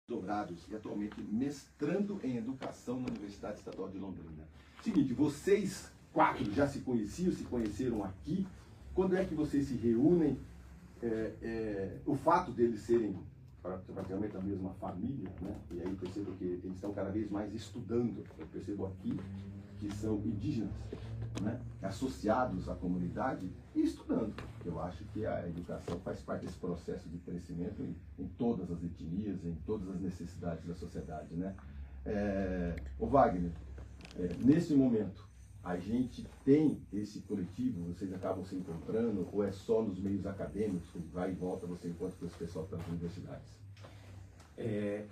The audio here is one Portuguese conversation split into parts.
Dourados e atualmente mestrando em Educação na Universidade Estadual de Londrina. Seguinte, vocês quatro já se conheciam, se conheceram aqui. Quando é que vocês se reúnem? O fato deles serem praticamente a mesma família, né? E aí percebo que eles estão cada vez mais estudando. Eu percebo aqui que são indígenas, né? Associados à comunidade e estudando. Eu acho que a educação faz parte desse processo de crescimento em todas as etnias, em todas as necessidades da sociedade, né? O Wagner, nesse momento, a gente tem esse coletivo, vocês acabam se encontrando, ou é só nos meios acadêmicos, que vai e volta, você encontra com esse pessoal das universidades?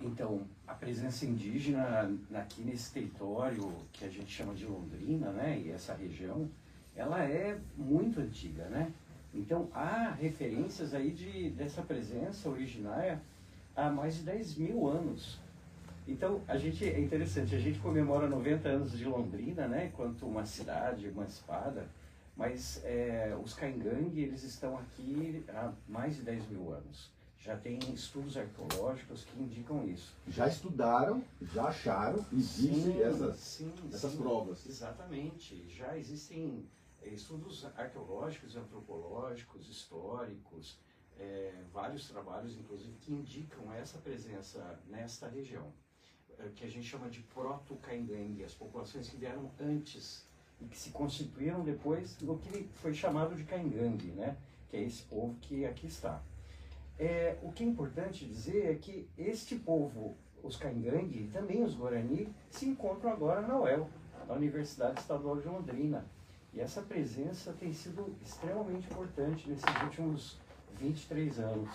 Então, a presença indígena aqui nesse território, que a gente chama de Londrina, né, e essa região, ela é muito antiga, né? Então, há referências aí dessa presença originária há mais de 10 mil anos. Então, é interessante, a gente comemora 90 anos de Londrina, né, enquanto uma cidade emancipada, mas os Caingangue, eles estão aqui há mais de 10 mil anos. Já tem estudos arqueológicos que indicam isso. Já estudaram, já acharam, existem essas provas. Exatamente. Já existem estudos arqueológicos, antropológicos, históricos, vários trabalhos, inclusive, que indicam essa presença nesta região, que a gente chama de proto-Caingangue, as populações que vieram antes e que se constituíram depois do que foi chamado de Caingangue, né? Que é esse povo que aqui está. O que é importante dizer é que este povo, os Caingangue e também os Guarani, se encontram agora na UEL, na Universidade Estadual de Londrina. E essa presença tem sido extremamente importante nesses últimos 23 anos.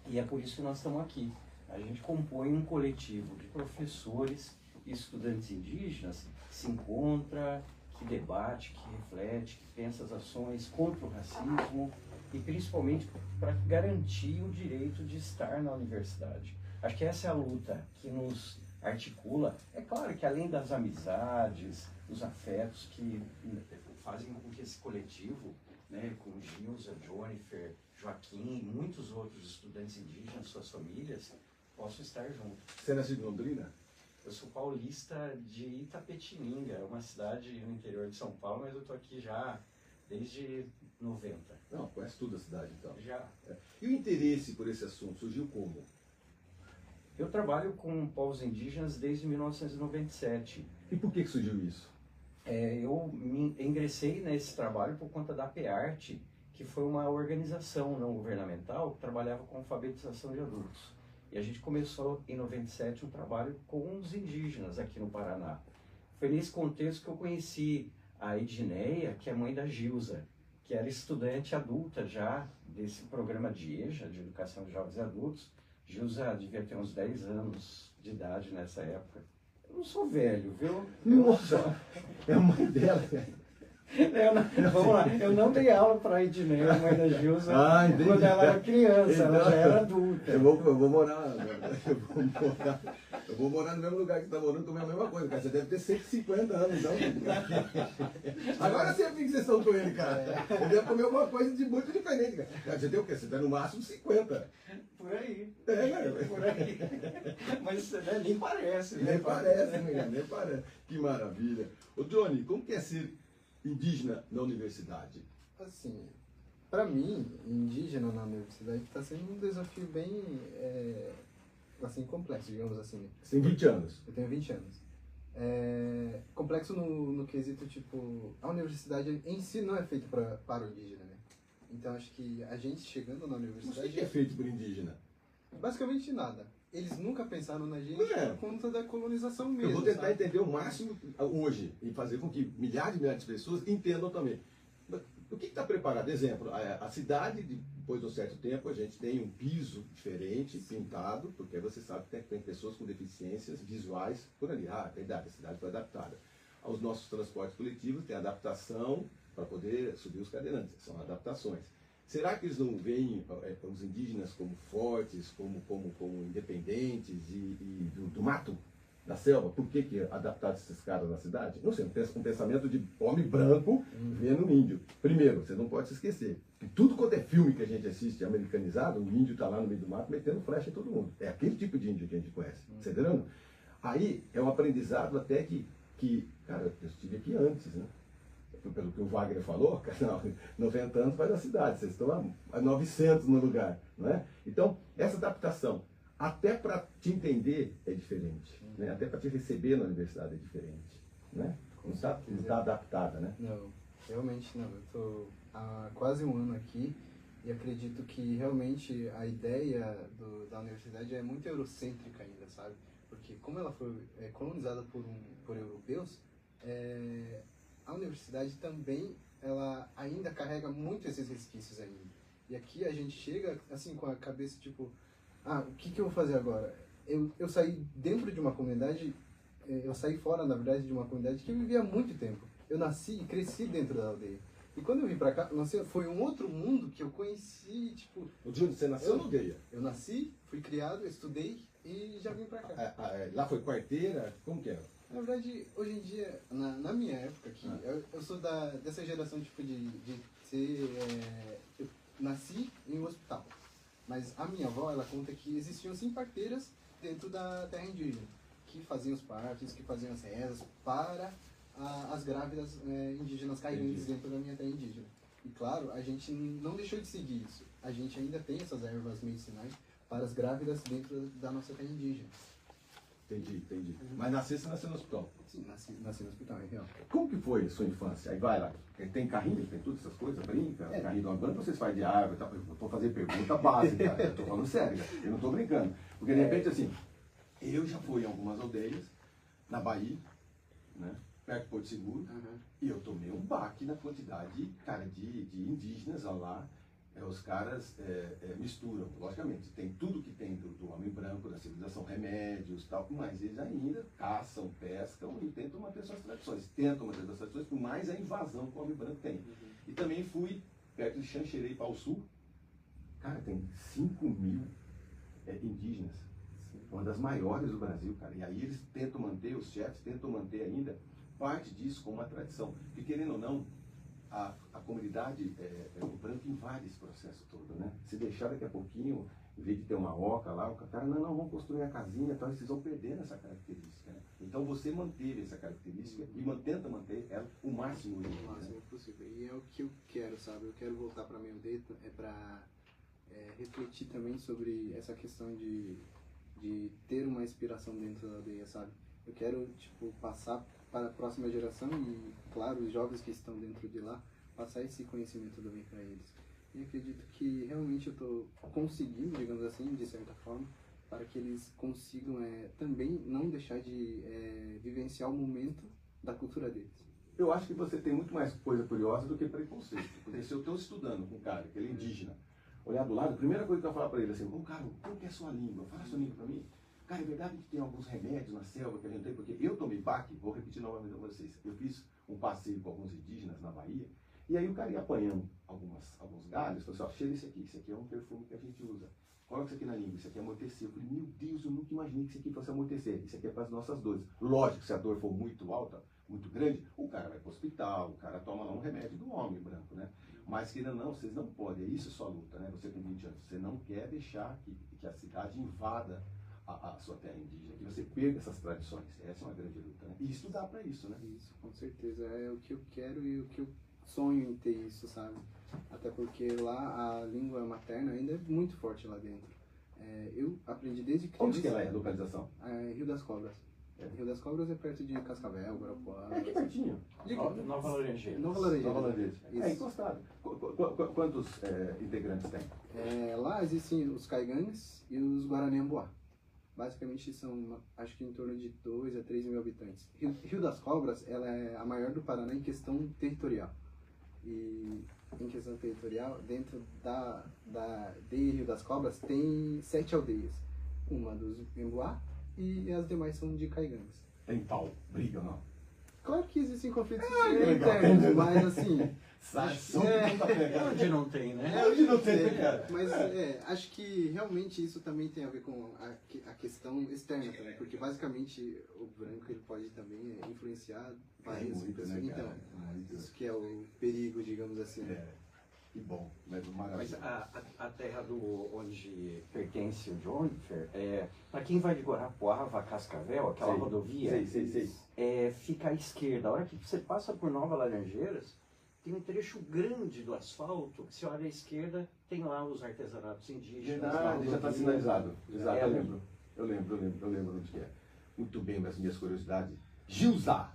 E é por isso que nós estamos aqui. A gente compõe um coletivo de professores e estudantes indígenas que se encontra, que debate, que reflete, que pensa as ações contra o racismo, e principalmente para garantir o direito de estar na universidade. Acho que essa é a luta que nos articula. É claro que além das amizades, dos afetos que fazem com que esse coletivo, né, com Gilza, Jonifer, Joaquim e muitos outros estudantes indígenas, suas famílias, possam estar juntos. Você é nascido em Londrina? Eu sou paulista de Itapetininga, uma cidade no interior de São Paulo, mas eu estou aqui já desde 90. Não, conhece tudo a cidade então. Já. E o interesse por esse assunto surgiu como? Eu trabalho com povos indígenas desde 1997. E por que surgiu isso? Eu ingressei nesse trabalho por conta da PEARTE, que foi uma organização não governamental que trabalhava com alfabetização de adultos. E a gente começou em 97 um trabalho com os indígenas aqui no Paraná. Foi nesse contexto que eu conheci a Edneia, que é mãe da Gilza, que era estudante adulta já desse programa de EJA, de Educação de Jovens e Adultos. Gilza devia ter uns 10 anos de idade nessa época. Eu não sou velho, viu? Nossa, é a mãe dela, velho. Vamos lá, eu não dei aula para a Edneia, a mãe da Gilza, quando ela era criança, ela já era adulta. Eu vou morar no mesmo lugar que você está morando, comer a mesma coisa, cara. Você deve ter 150 anos, então. Agora você vi que vocês estão com ele, cara. Você deve comer alguma coisa de muito diferente, cara. Você tem o quê? Você tem no máximo 50. Por aí. Cara. Por aí. Mas nem parece. Nem parece, né? Nem parece. Que maravilha. Ô, Johnny, como que é ser indígena na universidade? Assim, para mim, indígena na universidade está sendo um desafio bem assim, complexo, digamos assim. Você tem 20 anos? Eu tenho 20 anos. Complexo no quesito, tipo, a universidade em si não é feita para o indígena, né? Então acho que a gente chegando na universidade... Mas o que é feito por indígena? Basicamente nada. Eles nunca pensaram na gente por conta da colonização mesmo. Eu vou tentar entender o máximo hoje e fazer com que milhares e milhares de pessoas entendam também. O que está preparado? Exemplo, a cidade, depois de um certo tempo, a gente tem um piso diferente, pintado, porque você sabe que tem pessoas com deficiências visuais por ali. A cidade foi adaptada. Aos nossos transportes coletivos tem adaptação para poder subir os cadeirantes, são adaptações. Será que eles não veem os indígenas como fortes, como independentes e do mato? da selva, por que adaptaram esses caras na cidade? Não sei, um pensamento de homem branco vendo um índio. Primeiro, você não pode se esquecer que tudo quanto é filme que a gente assiste americanizado, o índio está lá no meio do mato metendo flecha em todo mundo. É aquele tipo de índio que a gente conhece. Você tá entendendo? Aí é um aprendizado até que, cara, eu estive aqui antes, né? Pelo que o Wagner falou, não, 90 anos faz a cidade, vocês estão a 900 no lugar, não é? Então, essa adaptação, até para te entender é diferente, né? Até para te receber na universidade é diferente, né? Não está adaptada, né? Não, realmente não. Eu estou há quase um ano aqui e acredito que realmente a ideia da universidade é muito eurocêntrica ainda, sabe? Porque como ela foi colonizada por europeus, a universidade também, ela ainda carrega muito esses resquícios ainda. E aqui a gente chega, assim, com a cabeça, tipo, o que eu vou fazer agora? Eu saí dentro de uma comunidade, eu saí fora, na verdade, de uma comunidade que eu vivia há muito tempo. Eu nasci e cresci dentro da aldeia. E quando eu vim pra cá, foi um outro mundo que eu conheci, tipo... O Júnior, você nasceu na aldeia? Eu nasci, fui criado, estudei e já vim pra cá. Lá foi quarteira? Como que era? Na verdade, hoje em dia, na minha época aqui, eu sou dessa geração tipo de ser... eu nasci em um hospital, mas a minha avó, ela conta que existiam sim parteiras dentro da terra indígena, que faziam os partos, que faziam as rezas para as grávidas indígenas cairantes dentro da minha terra indígena. E claro, a gente não deixou de seguir isso. A gente ainda tem essas ervas medicinais para as grávidas dentro da nossa terra indígena. Entendi. Mas você nasceu no hospital? Sim, nasci no hospital, é real. Como que foi a sua infância? Aí vai lá, tem carrinho, tem todas essas coisas, brinca, carrinho de uma banda, vocês fazem de árvore, tá? Eu vou fazer pergunta básica, eu tô falando sério, eu não tô brincando. Porque de repente, assim, eu já fui em algumas aldeias, na Bahia, né, perto de Porto Seguro, e eu tomei um baque na quantidade, cara, de indígenas lá. Os caras misturam, logicamente, tem tudo que tem do homem branco, da civilização, remédios e tal, mas eles ainda caçam, pescam e tentam manter suas tradições. Tentam manter suas tradições, por mais a invasão que o homem branco tem. E também fui perto de Xanxerê, para o sul, cara, tem 5.000 indígenas, uma das maiores do Brasil, cara. E aí eles tentam manter, os chefes tentam manter ainda parte disso como uma tradição. E querendo ou não, a comunidade o branco invade esse processo todo, né? Se deixar daqui a pouquinho, em vez de ter uma oca lá, o cara, não, vamos construir a casinha, então vocês vão perdendo essa característica, né? Então você manteve essa característica e tenta manter ela o máximo possível. O máximo possível. E é o que eu quero, sabe? Eu quero voltar para minha aldeia, para refletir também sobre essa questão de ter uma inspiração dentro da aldeia, sabe? Eu quero, tipo, passar para a próxima geração e, claro, os jovens que estão dentro de lá, passar esse conhecimento também para eles. E acredito que realmente eu estou conseguindo, digamos assim, de certa forma, para que eles consigam também não deixar de vivenciar o momento da cultura deles. Eu acho que você tem muito mais coisa curiosa do que preconceito. Porque se eu estou estudando com um cara que ele é indígena, olhar do lado, a primeira coisa que eu falo para ele é assim, cara, como que é a sua língua? Fala a sua língua para mim. Cara, é verdade que tem alguns remédios na selva que a gente tem, porque eu tomei baque, vou repetir novamente para vocês. Eu fiz um passeio com alguns indígenas na Bahia, e aí o cara ia apanhando alguns galhos, falou assim, cheira esse aqui é um perfume que a gente usa. Coloca isso aqui na língua, isso aqui é amortecer. Eu falei, meu Deus, eu nunca imaginei que isso aqui fosse amortecer. Isso aqui é para as nossas dores. Lógico, se a dor for muito alta, muito grande, o cara vai para o hospital, o cara toma lá um remédio do homem branco, né? Mas que ainda não, vocês não podem, é isso a sua luta, né? Você com 20 anos, você não quer deixar que a cidade invada a sua terra indígena, que você perca essas tradições. Essa é uma grande luta, né? E estudar para isso, né? Isso, com certeza. É o que eu quero e o que eu sonho em ter isso, sabe? Até porque lá a língua materna ainda é muito forte lá dentro. Eu aprendi desde criança... Onde que ela é a localização? Rio das Cobras. Rio das Cobras é perto de Cascavel, Guarapuava. É aqui pertinho. Nova Laranjeiras. Nova Laranjeiras. É encostado. Quantos integrantes tem? Lá existem os caigangues e os Guarani-Amboá. Basicamente são, acho que em torno de 2 a 3 mil habitantes. Rio das Cobras, ela é a maior do Paraná em questão territorial. E em questão territorial, dentro de Rio das Cobras, tem 7 aldeias. Uma dos Emboá e as demais são de caigangues. Tem tal briga ou não? Claro que existem conflitos legal. internos, mas assim... Onde não tem, né? Onde não tem, né, cara? Mas acho que realmente isso também tem a ver com a questão externa também, porque basicamente o branco ele pode também influenciar várias muito, pessoas. né, Então, muito. isso que é o perigo, digamos assim. Que bom, mas Mas a terra onde pertence o Jonifer, para quem vai de Guarapuava, Cascavel, aquela rodovia, fica à esquerda. A hora que você passa por Nova Laranjeiras, tem um trecho grande do asfalto, que você olha à esquerda, tem lá os artesanatos indígenas. Já está sinalizado. Exato, eu lembro onde que é. Muito bem, mas minhas curiosidades. Gilza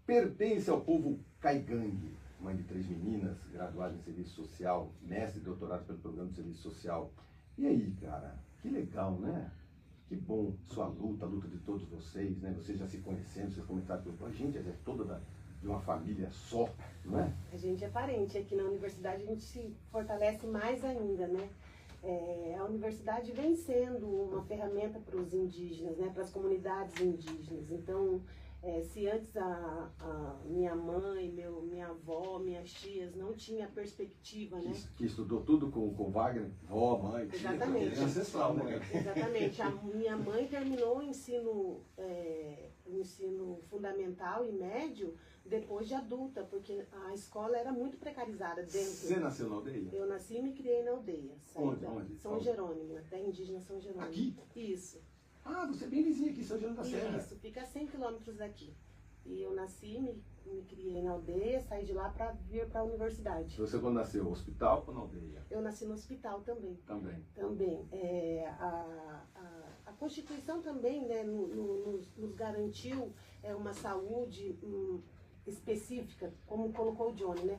pertence ao povo caigangue, mãe de 3 meninas, graduada em serviço social, mestre e doutorado pelo programa de serviço social. E aí, cara, que legal, né? Que bom, sua luta, a luta de todos vocês, né? Vocês já se conhecendo, vocês comentaram que a gente é toda de uma família só, não é? A gente é parente, aqui na universidade a gente se fortalece mais ainda, né? A universidade vem sendo uma ferramenta para os indígenas, né? Para as comunidades indígenas. Então, se antes a minha mãe, minha avó, minhas tias não tinham a perspectiva, né? Que estudou tudo com Wagner, vó, mãe, tia, exatamente. É ancestral, né? Exatamente. A minha mãe terminou o ensino fundamental e médio depois de adulta, porque a escola era muito precarizada dentro. Você nasceu na aldeia? Eu nasci e me criei na aldeia. Onde? São Jerônimo, na terra indígena São Jerônimo. Aqui? Isso. Ah, você é bem vizinha aqui, São Jerônimo da Serra. Isso, fica a 100 quilômetros daqui. E eu nasci, me criei na aldeia, saí de lá para vir para a universidade. Você quando nasceu, no hospital ou na aldeia? Eu nasci no hospital também. Também. A Constituição também, né, nos garantiu uma saúde específica, como colocou o Johnny, né?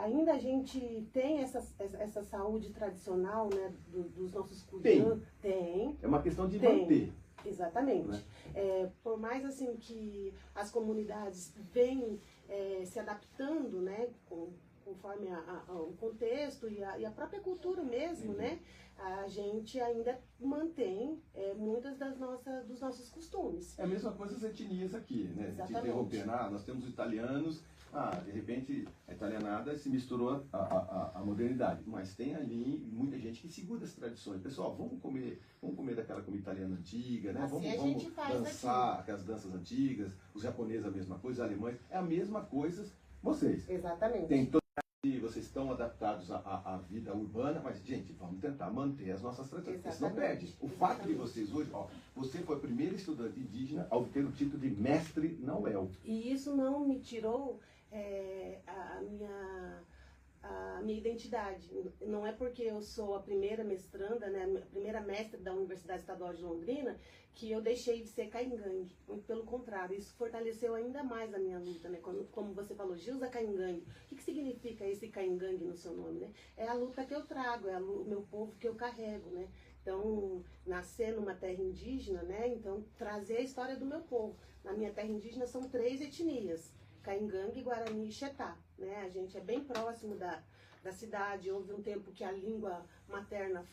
Ainda a gente tem essa saúde tradicional, né, dos nossos cuidados. Tem. É uma questão de manter. Exatamente. Né? Por mais assim que as comunidades vêm se adaptando, né, conforme o contexto e a própria cultura mesmo, né, a gente ainda mantém muitas dos nossos costumes. É a mesma coisa as etnias aqui, né? Exatamente. Se interromper, nós temos italianos, de repente a italianada se misturou à modernidade, mas tem ali muita gente que segura as tradições. Pessoal, vamos comer daquela comida italiana antiga, né? Assim Vamos dançar aquelas danças antigas, os japoneses a mesma coisa, os alemães, é a mesma coisa, vocês. Exatamente. Tem vocês estão adaptados à vida urbana, mas, gente, vamos tentar manter as nossas tradições, porque senão perde. O fato de vocês hoje, você foi a primeira estudante indígena a obter o título de mestre na UEL. E isso não me tirou a minha identidade. Não é porque eu sou a primeira mestranda, né, a primeira mestre da Universidade Estadual de Londrina, que eu deixei de ser caingangue. Pelo contrário, isso fortaleceu ainda mais a minha luta, né? Como você falou, Gilza Caingangue. O que significa esse caingangue no seu nome, né? É a luta que eu trago, o meu povo que eu carrego, né? Então, nascer numa terra indígena, né? Então, trazer a história do meu povo. Na minha terra indígena são 3 etnias: Caingangue, Guarani e Xetá, né? A gente é bem próximo da cidade. Houve um tempo que a língua materna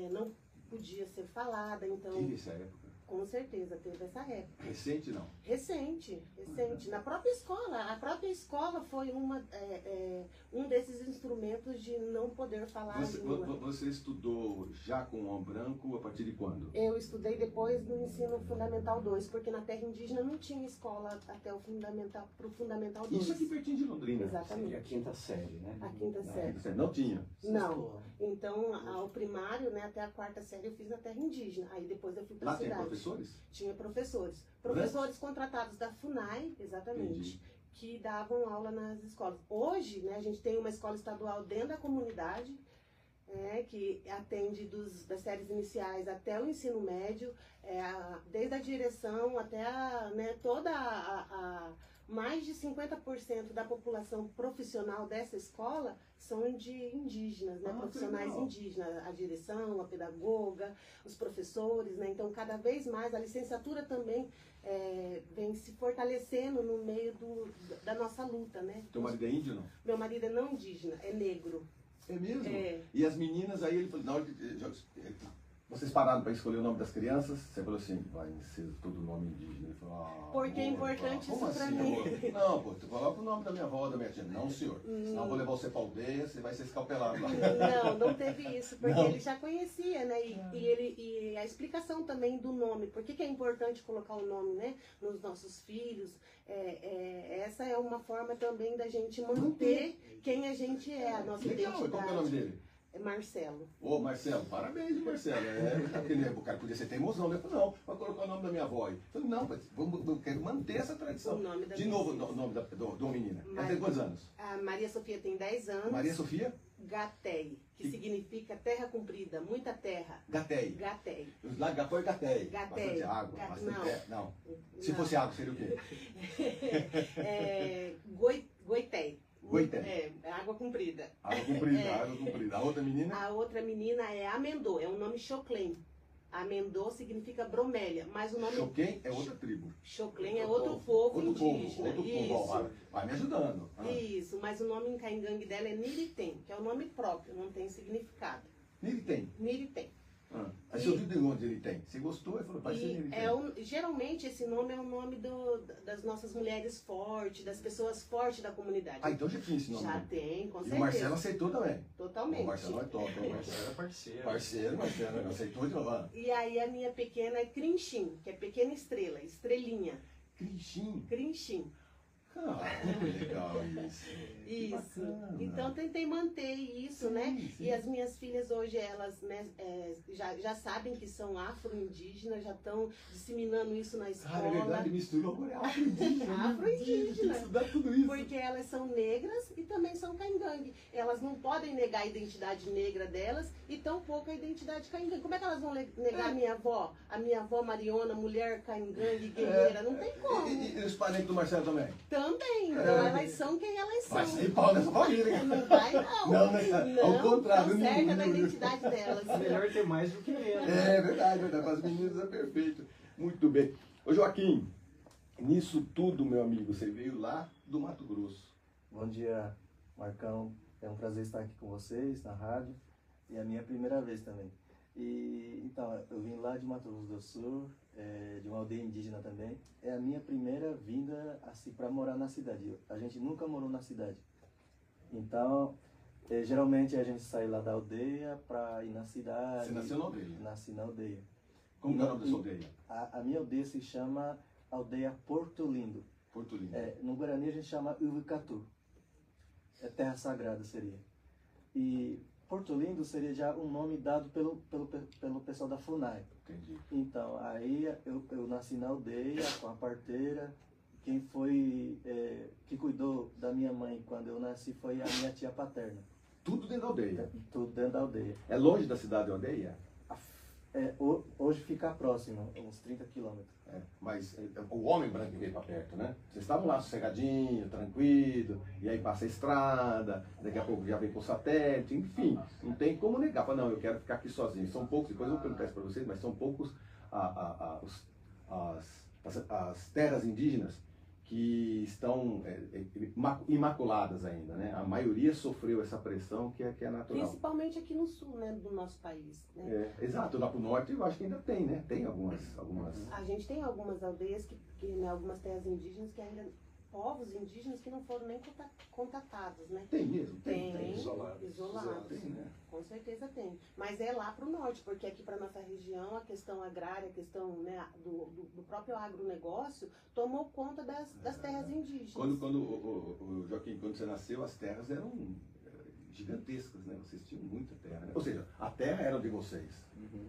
não podia ser falada, então... Tive essa época. Com certeza, teve essa época. Recente, não? Recente. Na própria escola. A própria escola foi um desses instrumentos de não poder falar a língua. Você estudou já com o branco a partir de quando? Eu estudei depois do ensino fundamental 2, porque na terra indígena não tinha escola até o fundamental, pro fundamental 2. Isso aqui pertinho de Londrina. Exatamente. Seria a 5ª série, né? A 5ª série. Não tinha? Não. Então, o primário, né, até a 4ª série eu fiz na terra indígena. Aí depois eu fui para a cidade. Lá tem professores? Tinha professores. Professores contratados da FUNAI, exatamente. Entendi. Que davam aula nas escolas. Hoje, né, a gente tem uma escola estadual dentro da comunidade, que atende das séries iniciais até o ensino médio, desde a direção até mais de 50% da população profissional dessa escola são de indígenas, né? Profissionais indígenas, a direção, a pedagoga, os professores, né? Então, cada vez mais, a licenciatura também vem se fortalecendo no meio da nossa luta, né? Teu marido é índio, não? Meu marido é não indígena, é negro. É mesmo? É. E as meninas, aí ele falou, na hora vocês pararam para escolher o nome das crianças, você falou assim, vai ser todo nome indígena. Ele falou, Porque é importante como isso pra assim, mim. amor? Não, pô, tu coloca o nome da minha avó, da minha tia. Não, senhor. Senão eu vou levar você pra aldeia, você vai ser escalpelado lá. Não teve isso, porque Não. ele já conhecia, né? E a explicação também do nome, por que é importante colocar o nome, né, nos nossos filhos. Essa é uma forma também da gente manter quem a gente é, a nossa Legal, identidade. qual que é o nome dele? É Marcelo. Ô, Marcelo, parabéns, Marcelo. O cara podia ser teimosão, né? Falou, não, vai colocar o nome da minha avó aí. Eu falei, não, mas eu quero manter essa tradição. O nome da De minha novo, filha. o nome da menina. Ela tem quantos anos? A Maria Sofia tem 10 anos. Maria Sofia Gatei, que significa terra comprida, muita terra. Gatei. Gatei. Lá foi Gatei. Gatei. Bastante água, bastante Não. terra. Não. Se Não. fosse água, seria o quê? Goitei. Goitei. Água comprida. Água comprida, água comprida. A outra menina? A outra menina é Amendô, é um nome Xoclém. Amendô significa bromélia, mas o nome Choquém é outra tribo. Xoclém é outro povo Outro povo, indígena. outro povo. Isso. Ó, vai me ajudando. Isso, mas o nome em caingangue dela é Niritem, que é o nome próprio, não tem significado. Ele tem. Niritem. Aí você ouviu de onde ele tem? Você gostou? Ele falou, pode ser ele tem. Geralmente esse nome é o nome das nossas mulheres fortes, das pessoas fortes da comunidade. Ah, então já tinha esse nome. Já né? tem, com E certeza. o Marcelo aceitou também. Totalmente. O Marcelo é top, o Marcelo É parceiro. parceiro, Marcelo aceitou de novo. E aí a minha pequena é Crinchim, que é pequena estrela, estrelinha. Crinchim. Crinchim. Ah, que legal isso. Isso. Bacana. Então tentei manter isso, Sim, né? sim. E as minhas filhas hoje, elas né, já sabem que são afro-indígenas, já estão disseminando isso na escola. Cara, é verdade, misturou agora. É afro-indígena. Afro-indígena. Tem que estudar tudo isso. Porque elas são negras e também são caingangue. Elas não podem negar a identidade negra delas e tampouco a identidade caingangue. Como é que elas vão negar a minha avó? A minha avó Mariona, mulher caingangue, guerreira? Não tem como. E os parentes do Marcelo também? Também. Então elas são quem elas são. Vai ser pau nessa família. Não vai, não. Não, né? Ao contrário. Estão certas da não. identidade delas. É melhor ter mais do que menos. É verdade, verdade. Para as meninas é perfeito. Muito bem. Ô Joaquim, nisso tudo, meu amigo, você veio lá do Mato Grosso. Bom dia, Marcão. É um prazer estar aqui com vocês na rádio. E é a minha primeira vez também. E então, eu vim lá de Mato Grosso do Sul, de uma aldeia indígena também. É a minha primeira vinda assim para morar na cidade. A gente nunca morou na cidade. Então, geralmente a gente sai lá da aldeia para ir na cidade. Você nasceu na aldeia? Nasci na aldeia. Como que é o nome da sua aldeia? A minha aldeia se chama Aldeia Porto Lindo. Porto Lindo. No Guarani a gente chama Uvucatu. É terra sagrada seria. E Porto Lindo seria já um nome dado pelo pessoal da FUNAI. Entendi. Então, aí eu nasci na aldeia com a parteira. Quem foi, que cuidou da minha mãe quando eu nasci foi a minha tia paterna. Tudo dentro da aldeia. Tudo dentro da aldeia. É longe da cidade da aldeia? Hoje fica próximo, uns 30 quilômetros. Mas o homem branco veio para perto, né? Vocês estavam lá sossegadinho, tranquilo, e aí passa a estrada, daqui a pouco já vem pro satélite, enfim, não tem como negar. Fala, não, eu quero ficar aqui sozinho. São poucos, depois eu vou perguntar isso para vocês, mas são poucos as terras indígenas que estão imaculadas ainda, né? A maioria sofreu essa pressão que é natural. Principalmente aqui no sul, né, do nosso país. Né? Exato, lá pro norte eu acho que ainda tem, né? Tem algumas. A gente tem algumas aldeias, né, algumas terras indígenas que ainda... povos indígenas que não foram nem contatados, né? Tem mesmo? Tem. Isolados. Tem, né? Com certeza tem. Mas é lá para o norte, porque aqui para nossa região a questão agrária, a questão né, do próprio agronegócio tomou conta das terras indígenas. Quando Joaquim, quando você nasceu, as terras eram gigantescas, né? Vocês tinham muita terra, né? Ou seja, a terra era de vocês,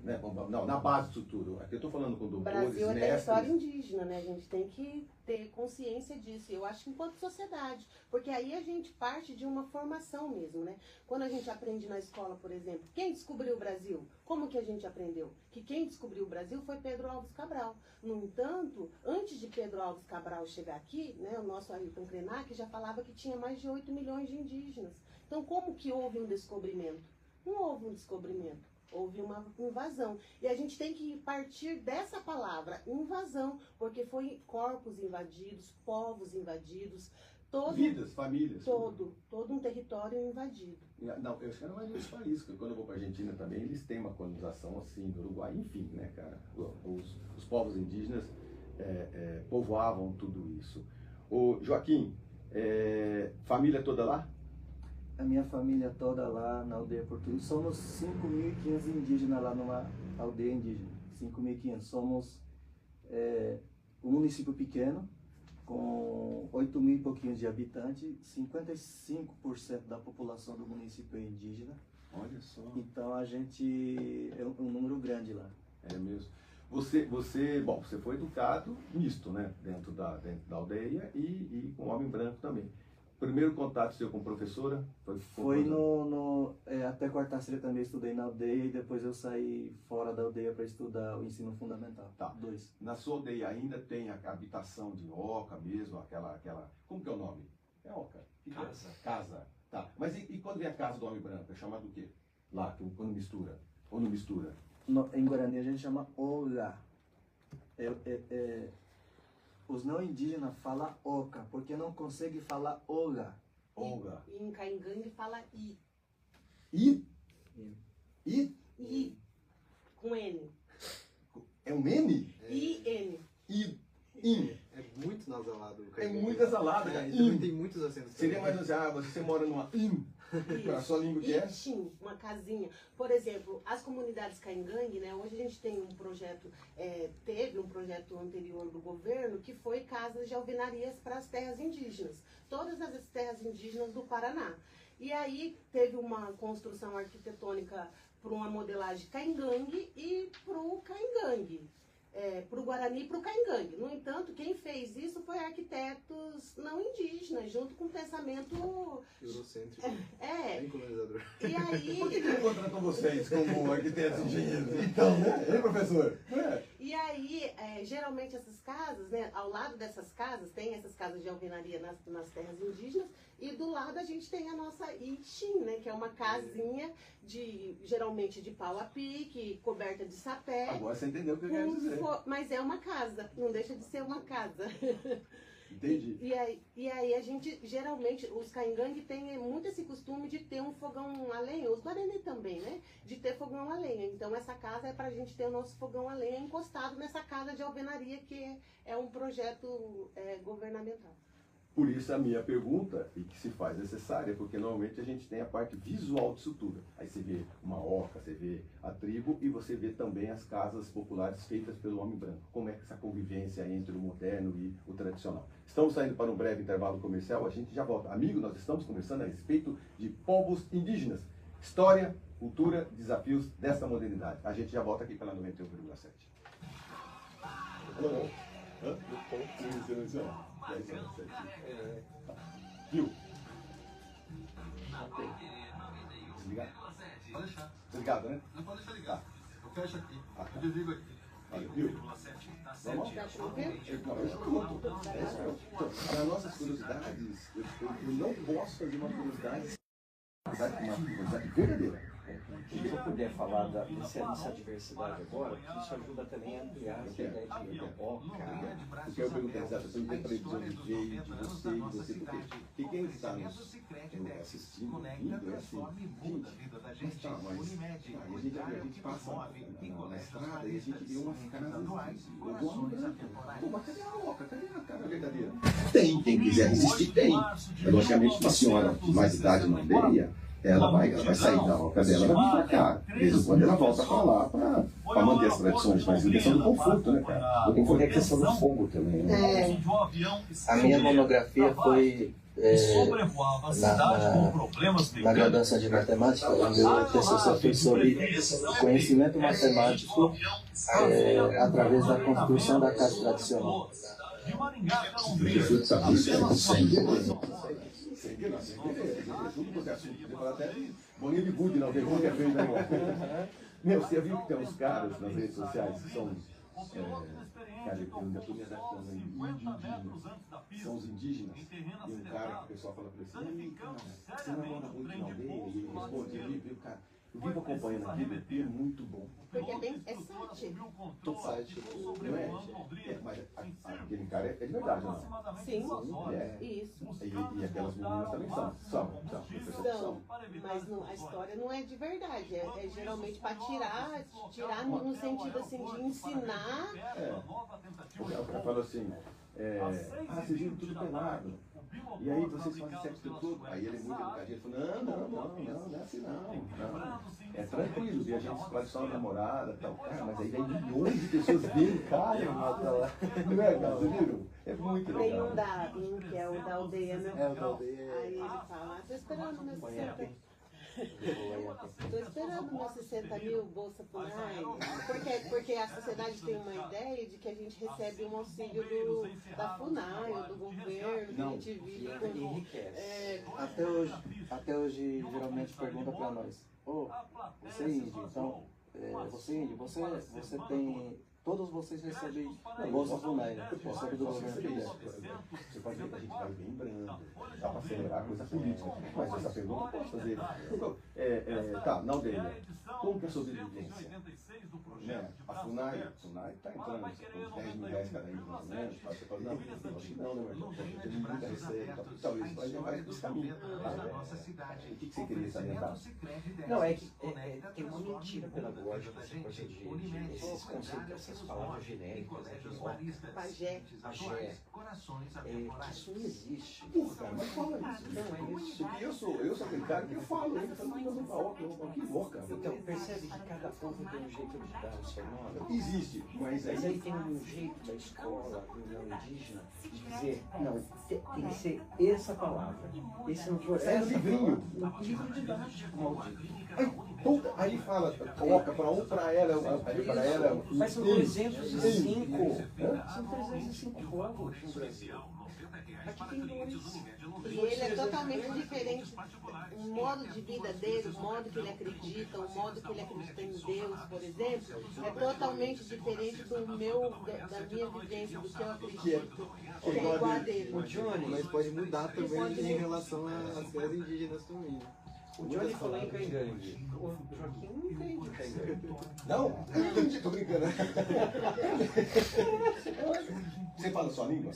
né? Não, na base disso tudo. Aqui eu estou falando com O doutores, Brasil é mestres. território indígena, né? A gente tem que ter consciência disso. Eu acho que enquanto sociedade, porque aí a gente parte de uma formação mesmo, né? Quando a gente aprende na escola, por exemplo, quem descobriu o Brasil? Como que a gente aprendeu? Que quem descobriu o Brasil foi Pedro Álvares Cabral. No entanto, antes de Pedro Álvares Cabral chegar aqui, né, o nosso Ayrton Krenak já falava que tinha mais de 8 milhões de indígenas. Então, como que houve um descobrimento? Não houve um descobrimento, houve uma invasão. E a gente tem que partir dessa palavra, invasão, porque foi corpos invadidos, povos invadidos, vidas, famílias. Todo um território invadido. Não, eu acho que não é nesse país, porque quando eu vou para a Argentina também, eles têm uma colonização assim, do Uruguai, enfim, né, cara? Os povos indígenas povoavam tudo isso. Ô, Joaquim, família toda lá? A minha família toda lá na aldeia portuguesa. Somos 5.500 indígenas lá numa aldeia indígena. 5.500. Somos um município pequeno, com 8.000 e pouquinhos de habitantes. 55% da população do município é indígena. Olha só. Então a gente é um número grande lá. É mesmo. Você foi educado misto, né? Dentro da aldeia e com homem branco também. Primeiro contato seu com professora? Foi até quarta série também estudei na aldeia e depois eu saí fora da aldeia para estudar o ensino fundamental. Tá. 2. Na sua aldeia ainda tem a habitação de oca mesmo, aquela... Como que é o nome? É oca? Casa. Casa. Tá. Mas e quando vem a casa do homem branco? É chamado o quê? Lá, quando mistura? Ou não mistura? Em Guarani a gente chama Oga. Os não indígenas falam Oca, porque não conseguem falar Oga. Olga. E em Caingangue fala I. I? I? I. Com N. É um N? I-N. I. In. É muito nasalado. É muito nasalado, cara. E também tem muitos acentos. Seria mais assim, você mora numa in. A sua língua que é? Itim, uma casinha. Por exemplo, as comunidades Caingangue, né? Hoje a gente tem um projeto, teve um projeto anterior do governo que foi casas de alvenarias para as terras indígenas. Todas as terras indígenas do Paraná. E aí teve uma construção arquitetônica para uma modelagem Caingangue e para o Caingangue. Para o Guarani e para o Caingangue. No entanto, quem fez isso foi arquitetos não indígenas, junto com o pensamento Eurocêntrico. Bem colonizador. E aí... Por que ele contratou vocês como arquitetos e engenheiros? Então, né? Hein, professor? E aí, geralmente essas casas, né, ao lado dessas casas, tem essas casas de alvenaria nas terras indígenas, e do lado a gente tem a nossa Itim, né, que é uma casinha geralmente de pau a pique, coberta de sapé. Agora você entendeu o que eu quero dizer. Mas é uma casa, não deixa de ser uma casa. Entendi. E aí a gente, geralmente, os Caingangue têm muito esse costume de ter um fogão a lenha, os Guarani também, né? De ter fogão a lenha. Então essa casa é pra gente ter o nosso fogão a lenha encostado nessa casa de alvenaria, que é um projeto governamental. Por isso a minha pergunta, e que se faz necessária, porque normalmente a gente tem a parte visual disso tudo. Aí você vê uma oca, você vê a tribo e você vê também as casas populares feitas pelo homem branco. Como é que essa convivência entre o moderno e o tradicional. Estamos saindo para um breve intervalo comercial, a gente já volta. Amigo, nós estamos conversando a respeito de povos indígenas. História, cultura, desafios desta modernidade. A gente já volta aqui pela 91,7. Alô? Hã? Viu? Desligado? Pode deixar. Desligado, né? Não pode deixar ligado. Eu fecho aqui. Eu desligo aqui. Olha, viu? Vamos? Para nossas curiosidades, eu não posso fazer uma curiosidade verdadeira. Se eu puder falar dessa diversidade agora, isso ajuda também a ampliar essa ideia de oca. Porque eu perguntei exato, eu perguntei para eles de veio, de você, porque quem está nos assistindo, ouvindo, é assim, gente, a gente passa na estrada e a gente vê umas casas pô, mas cadê a oca? Cadê a cara verdadeira? Tem, quem quiser resistir, tem. Logicamente, uma senhora de mais idade na aldeia, ela vai sair da oca dela, ela vai pra cá. De vez em quando ela volta pra lá pra manter as tradições, mas a questão do conforto, né, cara? O conforto é a questão do fogo também, né? A minha monografia foi na graduação de matemática. O meu TCC foi sobre conhecimento matemático através da construção da casa tradicional. Bollywood, não, que é feio, né? Meu, você viu que tem uns caras nas redes sociais que são. Cara, eu ainda estou me adaptando a indígenas. São os indígenas. E um cara que o pessoal fala pra ele assim: cara, você não mora muito na aldeia? E ele responde: eu vivo, cara. Eu vivo acompanhando aquilo e é muito bom. Porque é site. Top site. Não é? Mas aquele cara é de verdade, não? Sim, É. isso. E aquelas meninas também são. São, mas a história não é de verdade, é geralmente para tirar no sentido assim de ensinar. O cara falou assim, vocês viram tudo pelado. E aí vocês fazem sexo o tempo todo? Aí ele é muito educadinho, ele falou, não é assim não. É tranquilo, e a gente escolhe só uma namorada e tal. Cara, mas aí vem milhões de pessoas vendo, cara, não é, cara, vocês viram? É muito legal. Tem um que é o da aldeia, né? É, o da aldeia. Aí ele fala, tô esperando meus 60 mil Bolsa Funai, porque a sociedade tem uma ideia de que a gente recebe um auxílio da Funai ou do governo, que a gente vive com... Até hoje geralmente pergunta pra nós, você é índio, então, você é índio, você tem... Todos vocês recebem Bolsa Funai, recebe do governo federal. Você pode ver que a gente vai lembrando, dá para acelerar a coisa política, mas essa pergunta eu posso fazer. Tá, na aldeia, como que é a sobrevivência? Né? A FUNAI está entrando com 10 mil reais cada ano, mais ou menos. Você fala, não, acho que não, né, meu irmão? Tem muita receita, talvez vai levar esse caminho. O que você queria salientar? Não, é que tem uma mentira pedagógica, essa coisa de esses conceitos, essas palavras genéricas, né, que Pajé. que isso não existe. Porra, cara, mas fala isso. Não é isso. Eu sou aquele cara que eu falo, eu falo, que louca. Então, percebe que cada povo tem um jeito de dar o seu nome? Existe, mas Mas aí aí tem um jeito da escola, do não indígena, de dizer, não, tem que ser essa palavra. E se não for é essa livrinho. palavra, um livro didático, maldito. Aí fala, coloca para um, para ela. Mas são 305. São 305 povos no Brasil. Aqui tem 2. E ele é totalmente diferente. O modo de vida dele, o modo que ele acredita, o modo que ele acredita em Deus, por exemplo, é totalmente diferente da minha vivência, do que eu acredito. Que é igual a dele. O Johnny, mas pode mudar também em relação às terras indígenas também. O Johnny falou em Cangangue. O Joaquim não entende Cangangue. Não? Tô brincando. Você fala sua língua?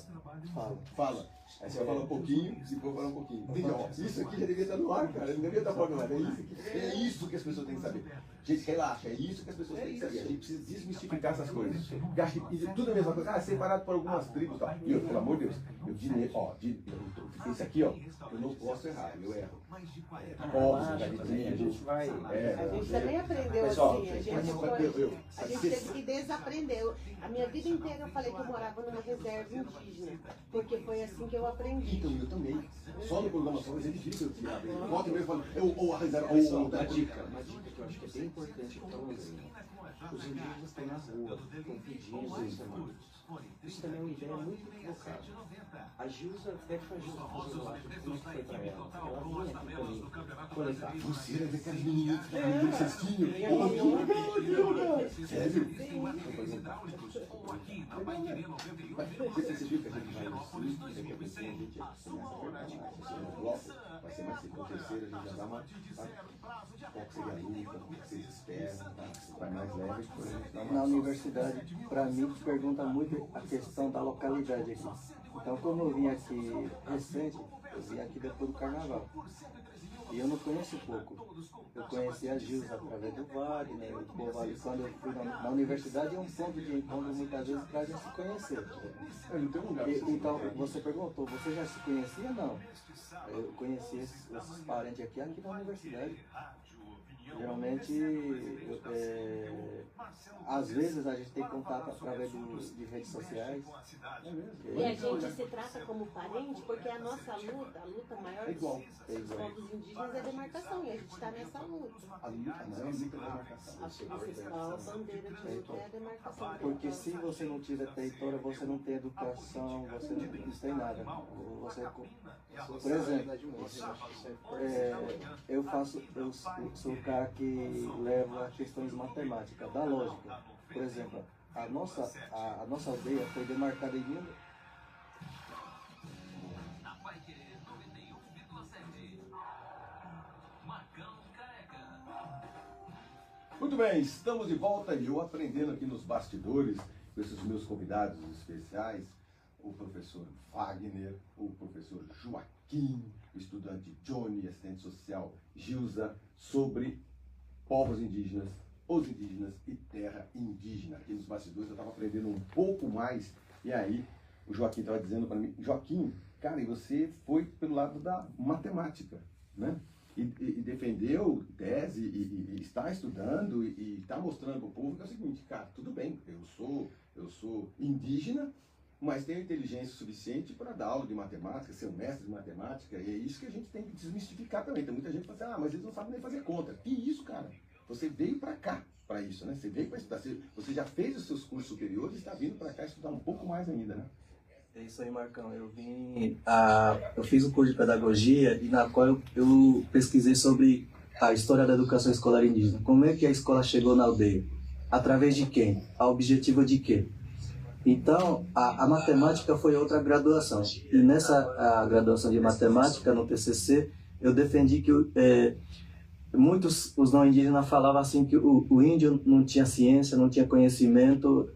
Fala. Aí você vai falar um pouquinho, se for falar um pouquinho. Entendeu? Isso aqui já devia estar no ar, cara. Não devia estar programado. É isso que as pessoas têm que saber. Gente, relaxa. É isso que as pessoas têm que saber. A gente precisa desmistificar essas coisas. Porque acho que tudo é a mesma coisa. Separado por algumas tribos e tal. E eu, pelo amor de Deus, esse aqui, ó, eu não posso errar, eu erro. Óbvio, a gente vai. A gente também aprendeu Pessoal, assim, a gente teve que desaprender. A minha vida inteira eu falei que eu morava numa reserva indígena, porque foi assim que eu aprendi. Então, eu também. Só no programação é difícil eu tirar. Volta e meia eu falo, ou a reserva, Uma dica que eu acho que é bem importante para o Londrina. Os indígenas estão na rua, estão pedindo isso também. Isso também é uma ideia muito equivocada. A Gilza, pede pra Gilza fazer o ato, como é que foi pra ela? Ela vinha aqui pra mim coletar. Você era daquelas menininhas que estavam no cestinho? Sério? Você viu que a gente vai no SUS, daqui a pouquinho a gente começa a apertar mais. No bloco, vai ser mais cedo. No terceiro a gente já dá uma... Qual que seria a luta, o que vocês esperam, vai mais leve, depois a gente dá uma... Na universidade, para mim, pergunta muito a questão da localidade aqui. Então, como eu vim aqui recente, eu vim aqui depois do carnaval. E eu não conheço pouco. Eu conheci a Gilza através do Wagner, o povo ali, quando eu fui na universidade, é um ponto de encontro muitas vezes para a gente se conhecer. Não tem lugar. Então, você perguntou, você já se conhecia? Não. Eu conheci esses parentes aqui na universidade. Geralmente, às vezes a gente tem contato através de redes sociais. E a gente se trata como parente porque a nossa luta, a luta maior dos povos indígenas é a demarcação, e a gente está nessa luta. A maior luta é a demarcação. A principal bandeira de luta é a demarcação. Porque se você não tiver território, você não tem educação, você não tem nada. Por exemplo, eu sou o cara que leva questões matemáticas, da lógica. Por exemplo, a nossa aldeia foi demarcada em Muito bem, estamos de volta e eu aprendendo aqui nos bastidores com esses meus convidados especiais. o professor Wagner, o professor Joaquim, o estudante Johnny, assistente social Gilza, sobre povos indígenas, os indígenas e terra indígena. Aqui nos bastidores eu estava aprendendo um pouco mais, e aí o Joaquim estava dizendo para mim, Joaquim, cara, e você foi pelo lado da matemática, né? E defendeu tese, e está estudando, e está mostrando para o povo que é o seguinte, cara, tudo bem, eu sou indígena, mas tenho inteligência suficiente para dar aula de matemática, ser um mestre de matemática, e é isso que a gente tem que desmistificar também. Tem muita gente que fala assim, mas eles não sabem nem fazer conta. Que isso, cara? Você veio para cá para isso, né? Você veio para estudar, você já fez os seus cursos superiores e está vindo para cá estudar um pouco mais ainda, né? É isso aí, Marcão. Eu fiz um curso de pedagogia e na qual eu pesquisei sobre a história da educação escolar indígena. Como é que a escola chegou na aldeia? Através de quem? A objetivo de quê? Então, a matemática foi outra graduação. E nessa graduação de matemática, no TCC, eu defendi que os não indígenas falavam assim que o índio não tinha ciência, não tinha conhecimento,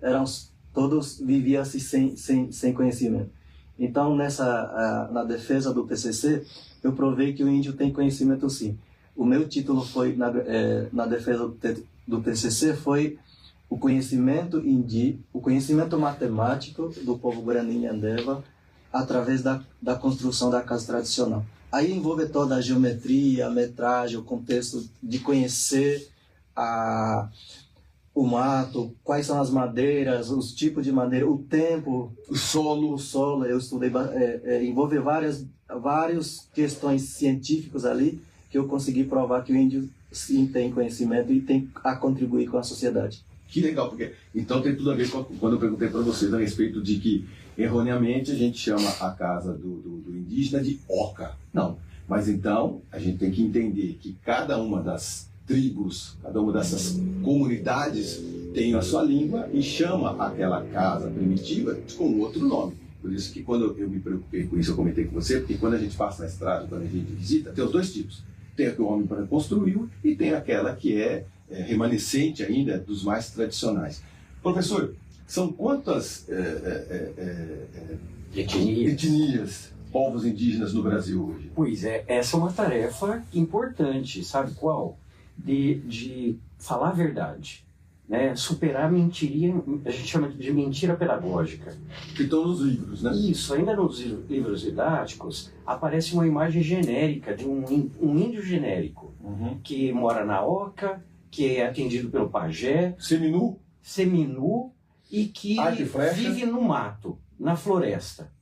todos viviam assim sem conhecimento. Então, na defesa do TCC, eu provei que o índio tem conhecimento sim. O meu título foi, na defesa do TCC, foi o conhecimento matemático do povo Guarani Andeva através da construção da casa tradicional. Aí envolve toda a geometria, a metragem, o contexto de conhecer o mato, quais são as madeiras, os tipos de madeira, o tempo, o solo. Eu estudei, envolve várias questões científicas ali que eu consegui provar que o índio sim tem conhecimento e tem a contribuir com a sociedade. Que legal, porque então tem tudo a ver com quando eu perguntei para vocês a respeito de que erroneamente a gente chama a casa do indígena de oca. Não, mas então a gente tem que entender que cada uma das tribos, cada uma dessas comunidades tem a sua língua e chama aquela casa primitiva com outro nome. Por isso que quando eu me preocupei com isso, eu comentei com você, porque quando a gente passa na estrada, quando a gente visita, tem os dois tipos. Tem a que o homem construiu e tem aquela que é remanescente ainda dos mais tradicionais. Professor, são quantas etnias, povos indígenas no Brasil hoje? Pois é, essa é uma tarefa importante, sabe qual? De falar a verdade, né? Superar a mentiria, a gente chama de mentira pedagógica. Que estão nos livros, né? Isso, ainda nos livros didáticos aparece uma imagem genérica de um índio genérico, que mora na oca, que é atendido pelo pajé, seminu e que vive no mato, na floresta.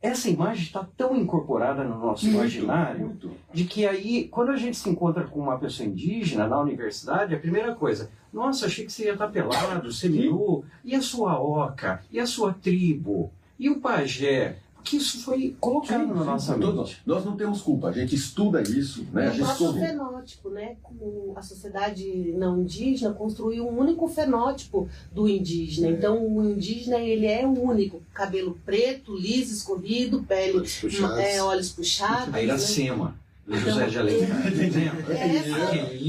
Essa imagem está tão incorporada no nosso imaginário de que aí, quando a gente se encontra com uma pessoa indígena na universidade, a primeira coisa, nossa, achei que você ia estar pelado, seminu, e a sua oca, e a sua tribo, e o pajé, porque isso foi colocado na nossa mente. Nós não temos culpa, a gente estuda isso, né? O próprio fenótipo, né? Como a sociedade não indígena construiu um único fenótipo do indígena. Então o indígena ele é o único, cabelo preto, liso, escorrido, pele, olhos puxados. A Iracema, do José de Alencar.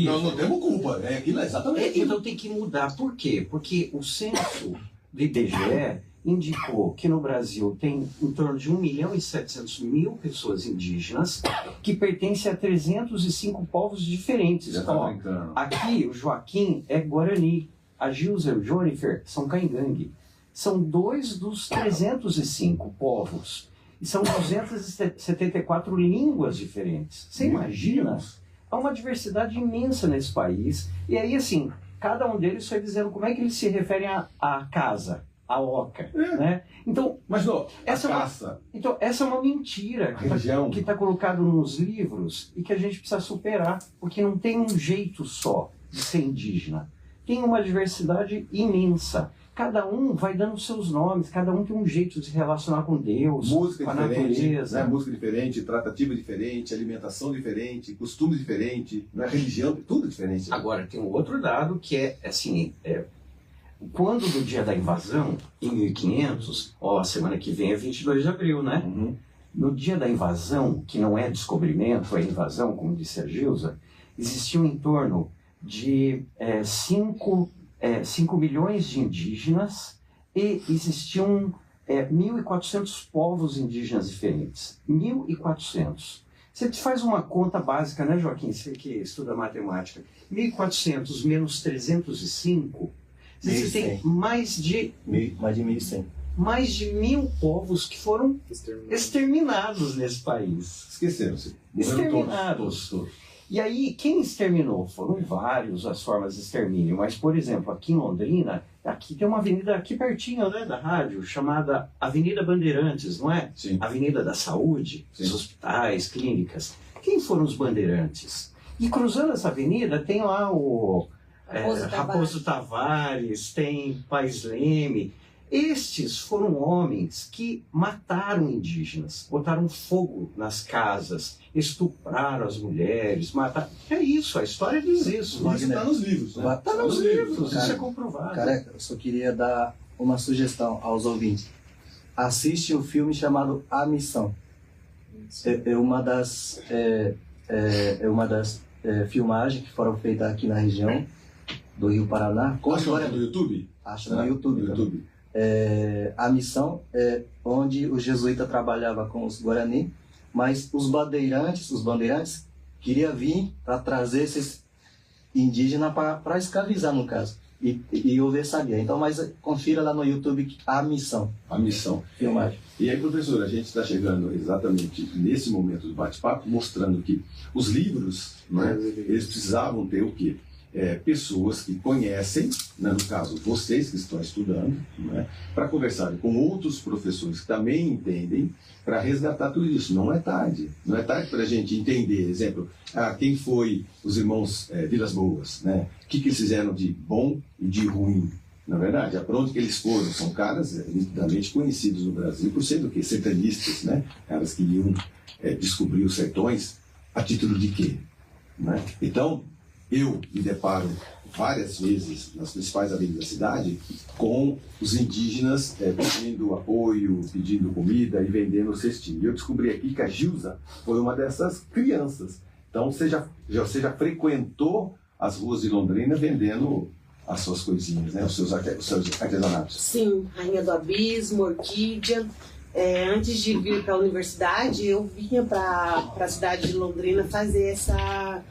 Nós não temos culpa, é aquilo exatamente. Então tem que mudar. Por quê? Porque o censo do IBGE indicou que no Brasil tem em torno de 1.700.000 pessoas indígenas que pertencem a 305 povos diferentes. Então, aqui o Joaquim é Guarani, a Gilza e o Jonifer são Caingangue. São 2 dos 305 povos. E são 274 línguas diferentes. Você imagina? Há uma diversidade imensa nesse país. E aí, assim, cada um deles foi dizendo como é que eles se referem à casa. A oca, né? Então, mas essa é uma mentira que está colocado nos livros e que a gente precisa superar, porque não tem um jeito só de ser indígena. Tem uma diversidade imensa. Cada um vai dando seus nomes, cada um tem um jeito de se relacionar com Deus, música com a diferente, natureza. Né? Música diferente, tratativa diferente, alimentação diferente, costumes diferentes, né? Religião, tudo diferente. Agora, tem um outro dado que é assim... Quando do dia da invasão, em 1500, a semana que vem é 22 de abril, né? No dia da invasão, que não é descobrimento, é invasão, como disse a Gilza, existiam em torno de 5 milhões de indígenas e existiam 1.400 povos indígenas diferentes. 1.400. Você faz uma conta básica, né, Joaquim? Você que estuda matemática. 1.400 menos 305, você tem mais de 1.100. Mais de 1.000 povos que foram exterminados nesse país. Esqueceram-se. Exterminados. Todos. E aí, quem exterminou? Foram vários as formas de extermínio, mas, por exemplo, aqui em Londrina, aqui tem uma avenida aqui pertinho, né, da rádio, chamada Avenida Bandeirantes, não é? Sim. Avenida da Saúde, Sim. os hospitais, clínicas. Quem foram os bandeirantes? E cruzando essa avenida tem lá o Raposo Tavares, tem Pais Leme. Estes foram homens que mataram indígenas, botaram fogo nas casas, estupraram as mulheres, mataram... É isso, a história diz isso. Isso está nos livros, né? Está nos livros, Cara, isso é comprovado. Careca, eu só queria dar uma sugestão aos ouvintes. Assiste um filme chamado A Missão. É uma das filmagens que foram feitas aqui na região do Rio Paraná. Acho que é no YouTube? Acho no YouTube. No YouTube. A Missão é onde o jesuíta trabalhava com os Guarani, mas os bandeirantes queriam vir para trazer esses indígenas para escravizar, no caso, e houve essa guerra. Então, mas confira lá no YouTube A Missão. A Missão. Filmagem. E aí, professor, a gente está chegando exatamente nesse momento do bate-papo, mostrando que os livros, né, eles precisavam ter o quê? Pessoas que conhecem, né, no caso vocês que estão estudando, né, para conversarem com outros professores que também entendem, para resgatar tudo isso. Não é tarde para a gente entender, exemplo, quem foi os irmãos Vilas Boas, né? O que eles fizeram de bom e de ruim, na verdade, para onde que eles foram. São caras nitidamente conhecidos no Brasil por ser do quê? Sertanistas, né? Caras que iam descobrir os sertões a título de quê? Né? Então, eu me deparo várias vezes nas principais avenidas da cidade com os indígenas pedindo apoio, pedindo comida e vendendo cestinho. E eu descobri aqui que a Gilza foi uma dessas crianças. Então você já frequentou as ruas de Londrina vendendo as suas coisinhas, né? os seus artesanatos. Sim, Rainha do Abismo, Orquídea. Antes de vir para a universidade, eu vinha para a cidade de Londrina fazer essa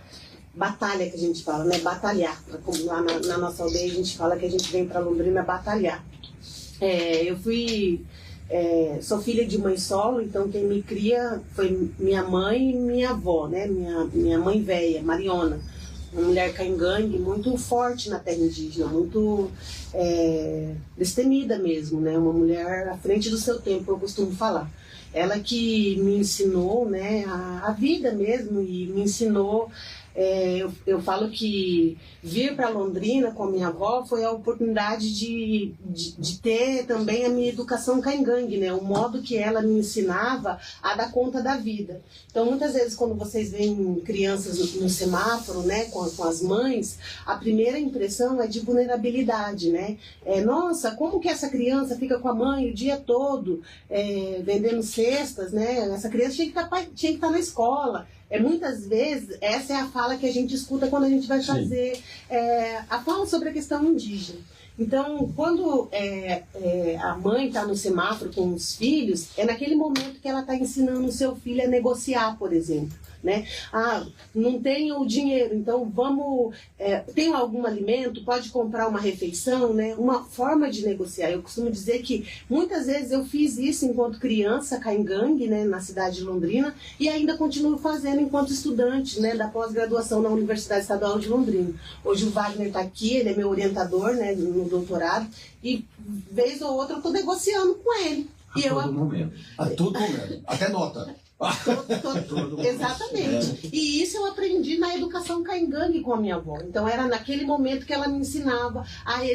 batalha que a gente fala, né? Batalhar. Como lá na nossa aldeia a gente fala que a gente vem para Londrina batalhar. Eu sou filha de mãe solo, então quem me cria foi minha mãe e minha avó, né? Minha mãe véia, Mariona, uma mulher caingangue, muito forte na terra indígena, muito destemida mesmo, né? Uma mulher à frente do seu tempo, eu costumo falar. Ela que me ensinou, né, a vida mesmo, e me ensinou. Eu falo que vir para Londrina com a minha avó foi a oportunidade de ter também a minha educação caingangue, né? O modo que ela me ensinava a dar conta da vida. Então, muitas vezes, quando vocês veem crianças no semáforo, né, com as mães, a primeira impressão é de vulnerabilidade, né? Nossa, como que essa criança fica com a mãe o dia todo vendendo cestas, né? Essa criança tinha que estar na escola. Muitas vezes, essa é a fala que a gente escuta quando a gente vai fazer a fala sobre a questão indígena. Então, quando a mãe está no semáforo com os filhos, é naquele momento que ela está ensinando o seu filho a negociar, por exemplo. Né? Não tenho dinheiro, então vamos... tenho algum alimento, pode comprar uma refeição, né? Uma forma de negociar. Eu costumo dizer que muitas vezes eu fiz isso enquanto criança, caingangue, né, na cidade de Londrina, e ainda continuo fazendo enquanto estudante, né, da pós-graduação na Universidade Estadual de Londrina. Hoje o Wagner está aqui, ele é meu orientador, né, no doutorado, e vez ou outra eu estou negociando com ele. Todo momento. A todo momento. Até nota. Exatamente. E isso eu aprendi na educação caingangue com a minha avó. Então era naquele momento que ela me ensinava a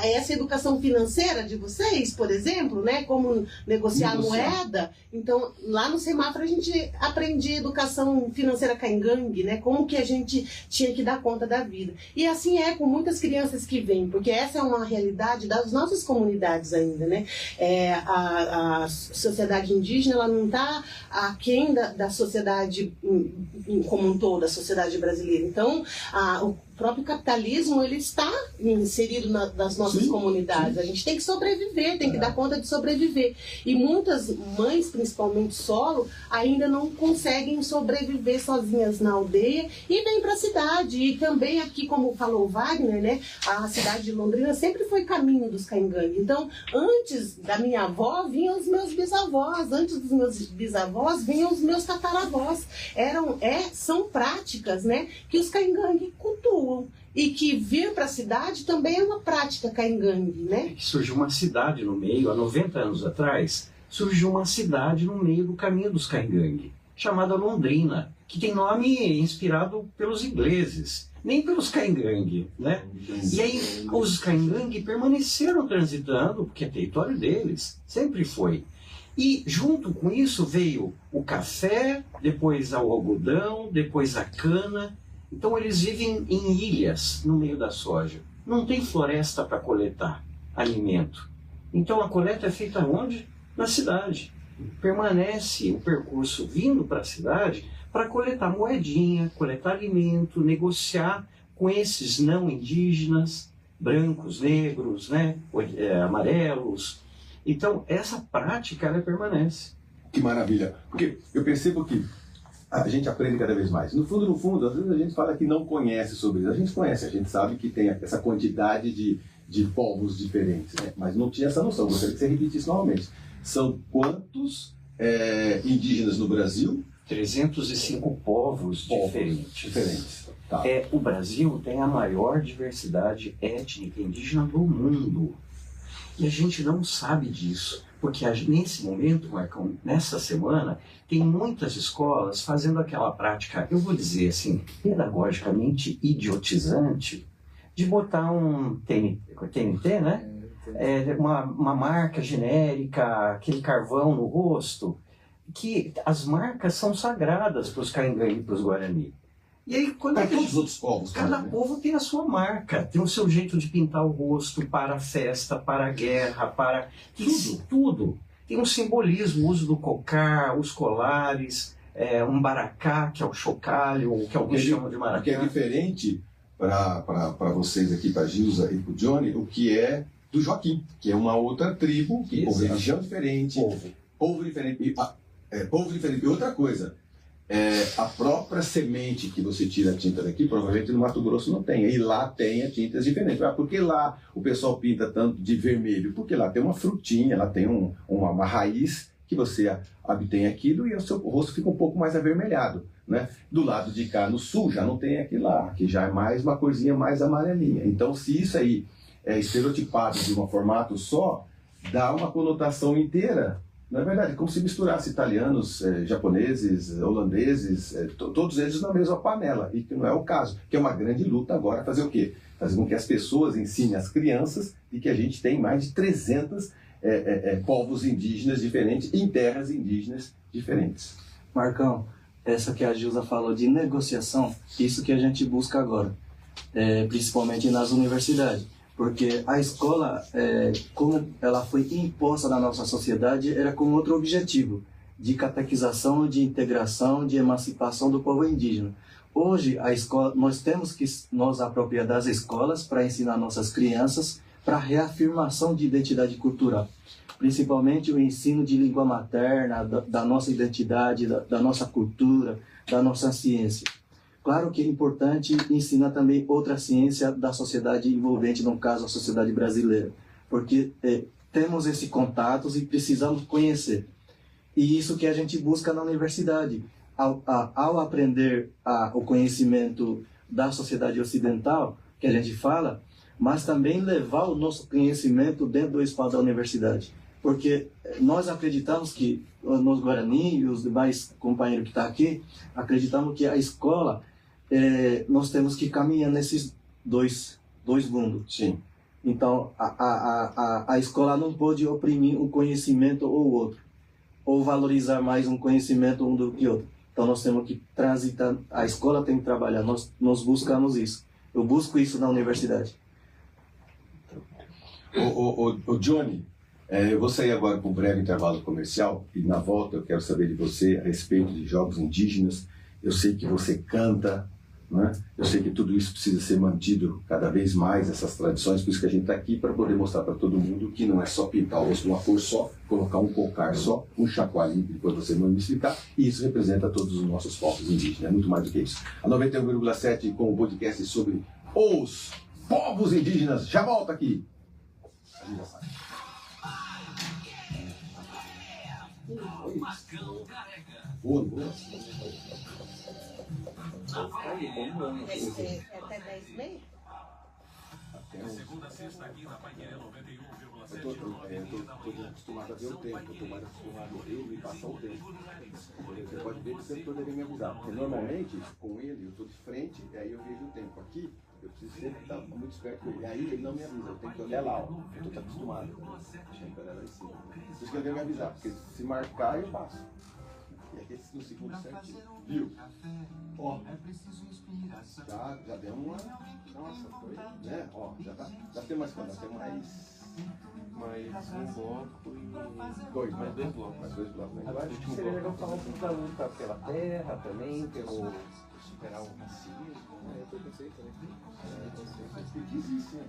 essa educação financeira de vocês, por exemplo, né? Como negociar moeda. Então lá no semáforo a gente aprendia educação financeira caingangue, né? Como que a gente tinha que dar conta da vida. E assim é com muitas crianças que vêm, porque essa é uma realidade das nossas comunidades ainda, né? A sociedade indígena, ela não está aquém da sociedade como um todo, da sociedade brasileira. Então, próprio capitalismo, ele está inserido nas nossas comunidades. A gente tem que sobreviver, tem que dar conta de sobreviver. E muitas mães, principalmente solo, ainda não conseguem sobreviver sozinhas na aldeia e vêm para a cidade. E também aqui, como falou o Wagner, né, a cidade de Londrina sempre foi caminho dos caingangue. Então, antes da minha avó, vinham os meus bisavós. Antes dos meus bisavós, vinham os meus tataravós. São práticas, né, que os caingangue cultuam. E que vir para a cidade também é uma prática caingangue, né? Surgiu uma cidade no meio, há 90 anos atrás, surgiu uma cidade no meio do caminho dos caingangue, chamada Londrina, que tem nome inspirado pelos ingleses, nem pelos caingangue, né? E aí os caingangue permaneceram transitando, porque é território deles, sempre foi. E junto com isso veio o café, depois o algodão, depois a cana. Então eles vivem em ilhas no meio da soja. Não tem floresta para coletar alimento. Então a coleta é feita onde? Na cidade. Permanece o percurso vindo para a cidade para coletar moedinha, coletar alimento, negociar com esses não indígenas, brancos, negros, né? Amarelos. Então essa prática ela permanece. Que maravilha. Porque eu percebo que a gente aprende cada vez mais. No fundo, às vezes a gente fala que não conhece sobre isso. A gente conhece, a gente sabe que tem essa quantidade de povos diferentes, né? Mas não tinha essa noção. Gostaria que você repetisse novamente. São quantos indígenas no Brasil? 305 povos diferentes. Tá. O Brasil tem a maior diversidade étnica indígena do mundo. E a gente não sabe disso. Porque nesse momento, Marcão, nessa semana, tem muitas escolas fazendo aquela prática, eu vou dizer assim, pedagogicamente idiotizante, de botar um TNT, né? Uma marca genérica, aquele carvão no rosto, que as marcas são sagradas para os caingangue e para os guarani. E aí, quando todos os outros povos, cada povo tem a sua marca, tem o seu jeito de pintar o rosto para a festa, para a guerra, para tudo. Tem um simbolismo, o uso do cocar, os colares, um baracá, que é o chocalho, que alguns chamam de maracá. O que é diferente para vocês aqui, para a Gilza e para o Johnny, o que é do Joaquim, que é uma outra tribo, que povo, religião diferente, povo diferente. Povo diferente. E outra coisa, a própria semente que você tira a tinta daqui, provavelmente no Mato Grosso não tem. E lá tem tintas diferentes. Por que lá o pessoal pinta tanto de vermelho? Porque lá tem uma frutinha, lá tem uma raiz que você obtém aquilo e o seu rosto fica um pouco mais avermelhado, né? Do lado de cá, no sul, já não tem aquilo lá, que já é mais uma corzinha mais amarelinha. Então, se isso aí é estereotipado de um formato só, dá uma conotação inteira. Na verdade, é como se misturasse italianos, japoneses, holandeses, todos eles na mesma panela, e que não é o caso, que é uma grande luta agora, fazer o quê? Fazer com que as pessoas ensinem as crianças e que a gente tem mais de 300 povos indígenas diferentes em terras indígenas diferentes. Marcão, essa que a Gilza falou de negociação, isso que a gente busca agora, principalmente nas universidades. Porque a escola, como ela foi imposta na nossa sociedade, era com outro objetivo, de catequização, de integração, de emancipação do povo indígena. Hoje, a escola, nós temos que nos apropriar das escolas para ensinar nossas crianças para reafirmação de identidade cultural. Principalmente o ensino de língua materna, da nossa identidade, da nossa cultura, da nossa ciência. Claro que é importante ensinar também outra ciência da sociedade envolvente, no caso a sociedade brasileira, porque temos esses contatos e precisamos conhecer. E isso que a gente busca na universidade. Ao aprender o conhecimento da sociedade ocidental, que a gente fala, mas também levar o nosso conhecimento dentro do espaço da universidade. Porque nós acreditamos que, nos Guarani e os demais companheiros que estão aqui, acreditamos que a escola, nós temos que caminhar nesses dois mundos. Sim. Então, a escola não pode oprimir um conhecimento ou outro, ou valorizar mais um conhecimento um do que outro. Então, nós temos que transitar, a escola tem que trabalhar, nós buscamos isso. Eu busco isso na universidade. O Johnny, eu vou sair agora para um breve intervalo comercial e na volta eu quero saber de você a respeito de jogos indígenas. Eu sei que você canta, Não é? Eu sei que tudo isso precisa ser mantido cada vez mais, essas tradições, por isso que a gente está aqui, para poder mostrar para todo mundo que não é só pintar o rosto de uma cor só, colocar um cocar só, um chacoalhinho, depois você não explicar, e isso representa todos os nossos povos indígenas, é muito mais do que isso. A 91,7 com o podcast sobre os povos indígenas, já volta aqui. A gente já sabe. Boa. Até 10h30? Segunda a sexta aqui na Paiquerê 91,7. Eu tô acostumado a ver o tempo, eu tô mais acostumado a ele e passar o tempo. Você pode ver que você poderia me avisar, porque normalmente com ele eu tô de frente e aí eu vejo o tempo. Aqui eu preciso sempre estar muito esperto com ele, e aí ele não me avisa, eu tenho que olhar lá, ó. Eu tô acostumado. Sempre olhar lá em cima. Por isso que ele veio me avisar, porque se marcar eu passo. E aqui no segundo certinho. Viu? Ó. Já deu uma. Nossa, foi. Né? Ó, já tem mais quanto? Já tem mais. Mais um bloco e Dois, mais né? dois blocos. Mais dois blocos, né? Eu Acho acho que que seria legal falar um pouco da luta pela terra também, pelo superar o racismo. É preconceito, né? que existe, né?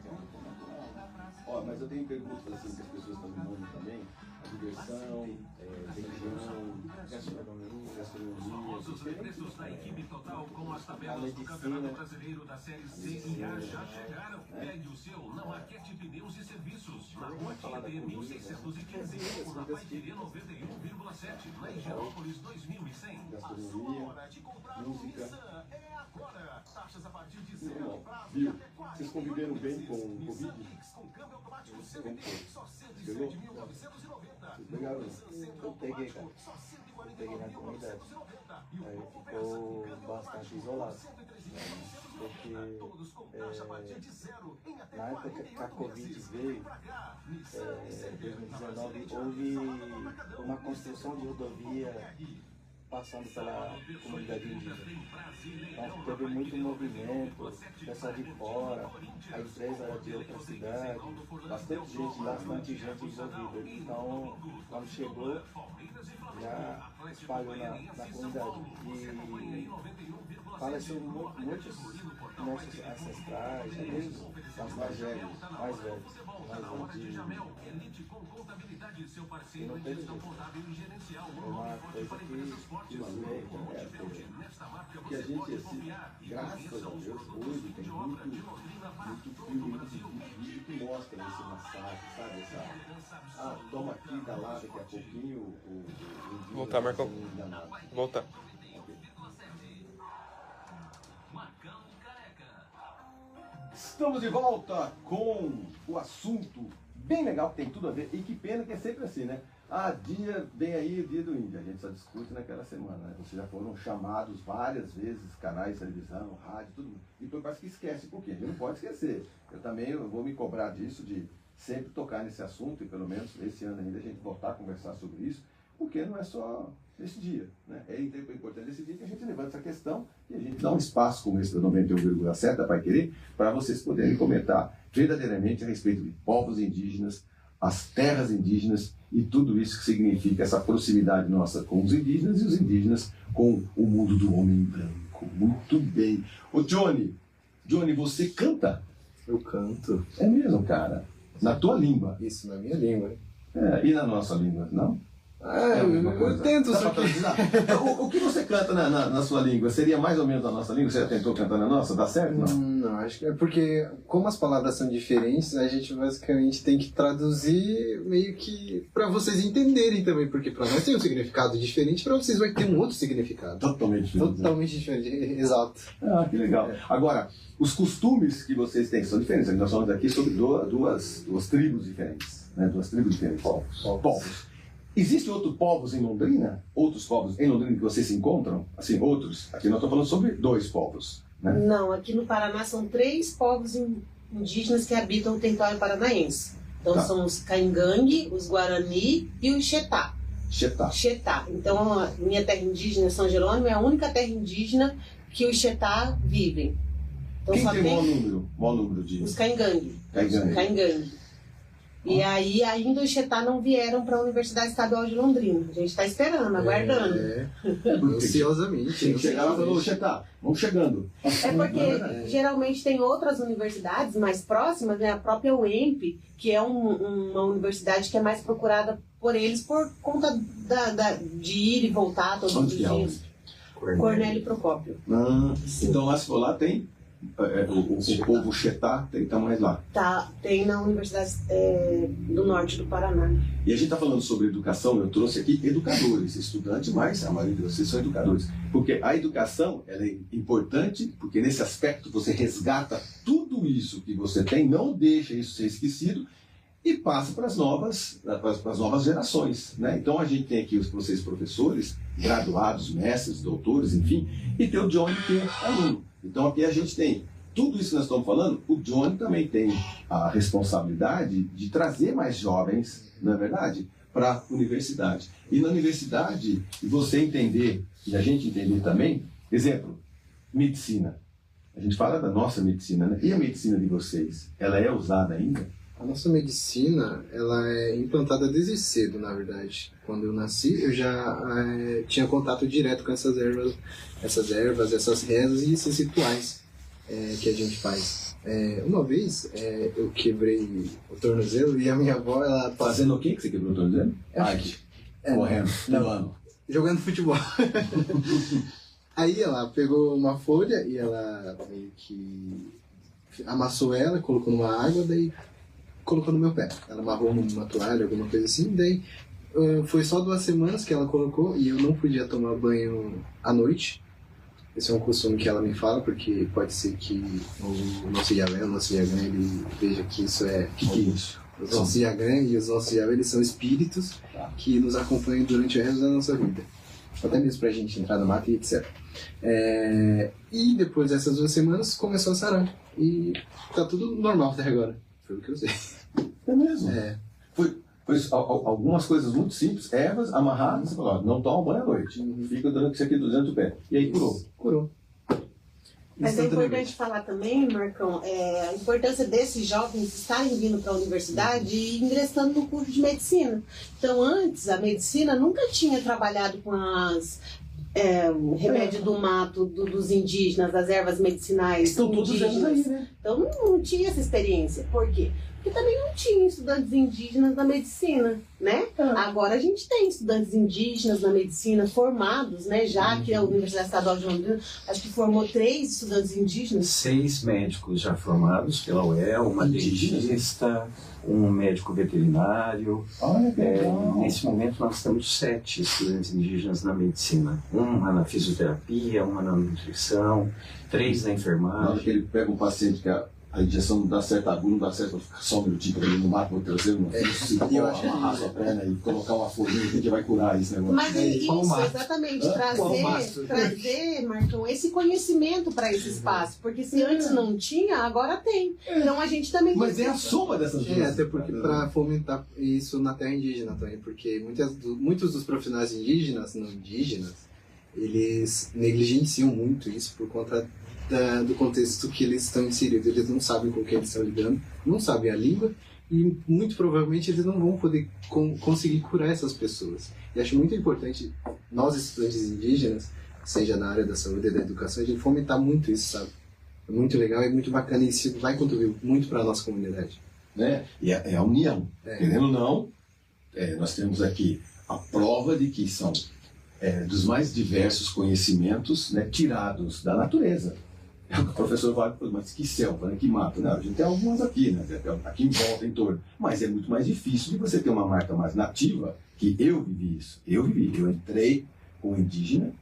Ó, mas eu tenho perguntas assim que as pessoas estão me mandando também. A diversão, religião, gastronomia, Os preços da equipe total com as tabelas do Campeonato Brasileiro da Série C e A já chegaram. Pegue o seu na Marquete Pneus e Serviços. Na Rua Tietê 1615, ou na Paiquerê 91,7, na Higienópolis 2100. gastronomia, música. É agora. Taxas a partir de 0. Viu? Vocês conviveram bem com o Covid? Com câmbio automático Como CVT, foi? só Pegou? 107.990. Vocês pegaram? Eu peguei, cara. Eu peguei na comunidade. Aí ficou bastante isolado. Porque na época que a Covid veio, 2019, houve uma construção de rodovia passando pela comunidade indígena. Então teve muito movimento, pessoal de fora, a empresa era de outra cidade, bastante gente envolvida. Então, quando chegou, já espalhou na comunidade. E faleceram muitos nossos ancestrais, mesmo mais velhos. E não teve jeito. É uma coisa que Que a gente, assim, graças a Deus, hoje tem muito filme, muito vídeo que mostra esse massacre, sabe? Toma aqui, dá lá, daqui a pouquinho o Voltar, Marcão. Voltar. Estamos de volta com o assunto bem legal, que tem tudo a ver, e que pena que é sempre assim, né? Dia vem aí o dia do índio, a gente só discute naquela semana, né? Vocês já foram chamados várias vezes, canais de televisão, rádio, tudo, e depois parece que esquece, por quê? A gente não pode esquecer. Eu também vou me cobrar disso, de sempre tocar nesse assunto, e pelo menos esse ano ainda a gente voltar a conversar sobre isso, porque não é só nesse dia, né? É importante esse dia que a gente levanta essa questão e a gente dá um espaço como esse da 91,7 da Paiquerê para vocês poderem comentar verdadeiramente a respeito de povos indígenas, as terras indígenas e tudo isso que significa essa proximidade nossa com os indígenas e os indígenas com o mundo do homem branco. Muito bem. Ô Johnny, você canta? Eu canto. É mesmo, cara? Na tua língua? Isso, na minha língua. E na nossa língua, não? Eu tento, só que... O que você canta na sua língua? Seria mais ou menos a nossa língua? Você já tentou cantar na nossa? Dá certo, não? Não, acho que é porque, como as palavras são diferentes, a gente basicamente tem que traduzir meio que pra vocês entenderem também, porque pra nós tem um significado diferente, pra vocês vai ter um outro significado. Totalmente diferente. Totalmente diferente, exato. Que legal. Agora, os costumes que vocês têm são diferentes. Nós falamos aqui sobre duas tribos diferentes, né? Duas tribos diferentes. Povos. Existem outros povos em Londrina? Outros povos em Londrina que vocês se encontram? Assim, outros? Aqui nós estamos falando sobre 2 povos, né? Não, aqui no Paraná são 3 povos indígenas que habitam o território paranaense. Então são os Caingangue, os Guarani e os Xetá. Xetá. Então a minha terra indígena, São Jerônimo, é a única terra indígena que os Xetá vivem. Então, Quem só tem o maior número de... Os Caingangue. Caingangue. E aí ainda os Chetá não vieram para a Universidade Estadual de Londrina. A gente está esperando, aguardando. Ansiosamente. Tem que chegar lá e falar, Chetá, vamos chegando. É porque geralmente tem outras universidades mais próximas, né? A própria UEMP, que é uma universidade que é mais procurada por eles por conta de ir e voltar todos os dias. Cornélio Procópio. Então lá, se for lá, tem o povo Chetá, tá mais lá. Tá, tem na Universidade do Norte do Paraná. E a gente está falando sobre educação, eu trouxe aqui educadores, estudantes, mas a maioria de vocês são educadores. Porque a educação ela é importante, porque nesse aspecto você resgata tudo isso que você tem, não deixa isso ser esquecido, e passa para as novas gerações, né? Então a gente tem aqui vocês professores, graduados, mestres, doutores, enfim, e tem o Johnny que é aluno. Então aqui a gente tem tudo isso que nós estamos falando, o Johnny também tem a responsabilidade de trazer mais jovens, não é verdade, para a universidade. E na universidade, você entender, e a gente entender também, exemplo, medicina. A gente fala da nossa medicina, né? E a medicina de vocês, ela é usada ainda? A nossa medicina, ela é implantada desde cedo, na verdade. Quando eu nasci, eu já tinha contato direto com essas ervas, essas rezas e esses rituais que a gente faz. Uma vez, eu quebrei o tornozelo e a minha avó, ela... Fazendo o quê que você quebrou o tornozelo? Correndo, pulando. Jogando futebol. Aí ela pegou uma folha e ela meio que amassou ela, colocou numa água, daí colocou no meu pé. Ela amarrou numa toalha, alguma coisa assim, daí foi só 2 semanas que ela colocou e eu não podia tomar banho à noite. Esse é um costume que ela me fala, porque pode ser que o nosso Yahvé, ele veja que isso é... O que é isso? Os nossos Yahvé e os nossos Yahvé, eles são espíritos que nos acompanham durante o resto da nossa vida. Até mesmo pra gente entrar no mato e etc. E depois dessas 2 semanas começou a sarar. E tá tudo normal até agora. Foi o que eu sei. É mesmo? Foi algumas coisas muito simples, ervas amarradas, você falou, não toma banho à noite. Fica durante isso aqui dentro do pé. E aí curou. Curou. Mas é importante falar também, Marcão, a importância desses jovens estarem vindo para a universidade e ingressando no curso de medicina. Então, antes, a medicina nunca tinha trabalhado com o remédio do mato, dos indígenas, das ervas medicinais Estão indígenas. todos eles aí, né? Então, não tinha essa experiência. Por quê? Porque também não tinha estudantes indígenas na medicina, né? Agora a gente tem estudantes indígenas na medicina formados, né? Já que a Universidade Estadual de Londrina, acho que formou 3 estudantes indígenas. 6 médicos já formados pela UEL, uma dentista, um médico veterinário. Olha que legal. Nesse momento nós temos 7 estudantes indígenas na medicina. Uma na fisioterapia, uma na nutrição, 3 na Na hora enfermagem. que ele pega um paciente que a injeção não dá certo, a agulha não dá certo, vou ficar só um minutinho para ele no mato, vou trazer uma amarrar sua perna e colocar uma folhinha que vai curar esse negócio. Mas isso, exatamente, trazer, Marcão, esse conhecimento para esse espaço. Porque se antes não tinha, agora tem. Então a gente também... Mas é a soma dessas duas. Até porque para fomentar isso na terra indígena também, porque muitos dos profissionais indígenas, não indígenas, eles negligenciam muito isso por conta do contexto que eles estão inseridos. Eles não sabem com o que eles estão lidando, não sabem a língua e muito provavelmente eles não vão poder conseguir curar essas pessoas. E acho muito importante nós, estudantes indígenas, seja na área da saúde e da educação, a gente fomentar muito isso, sabe? É muito legal e muito bacana e isso vai contribuir muito para a nossa comunidade. Né? E é a união. Querendo ou não, nós temos aqui a prova de que são dos mais diversos conhecimentos, né, tirados da natureza. O professor vai, mas que selva, né? Que mato? Não, a gente tem algumas aqui, né? Aqui em volta, em torno. Mas é muito mais difícil de você ter uma marca mais nativa, que eu vivi isso. Eu entrei com um indígena,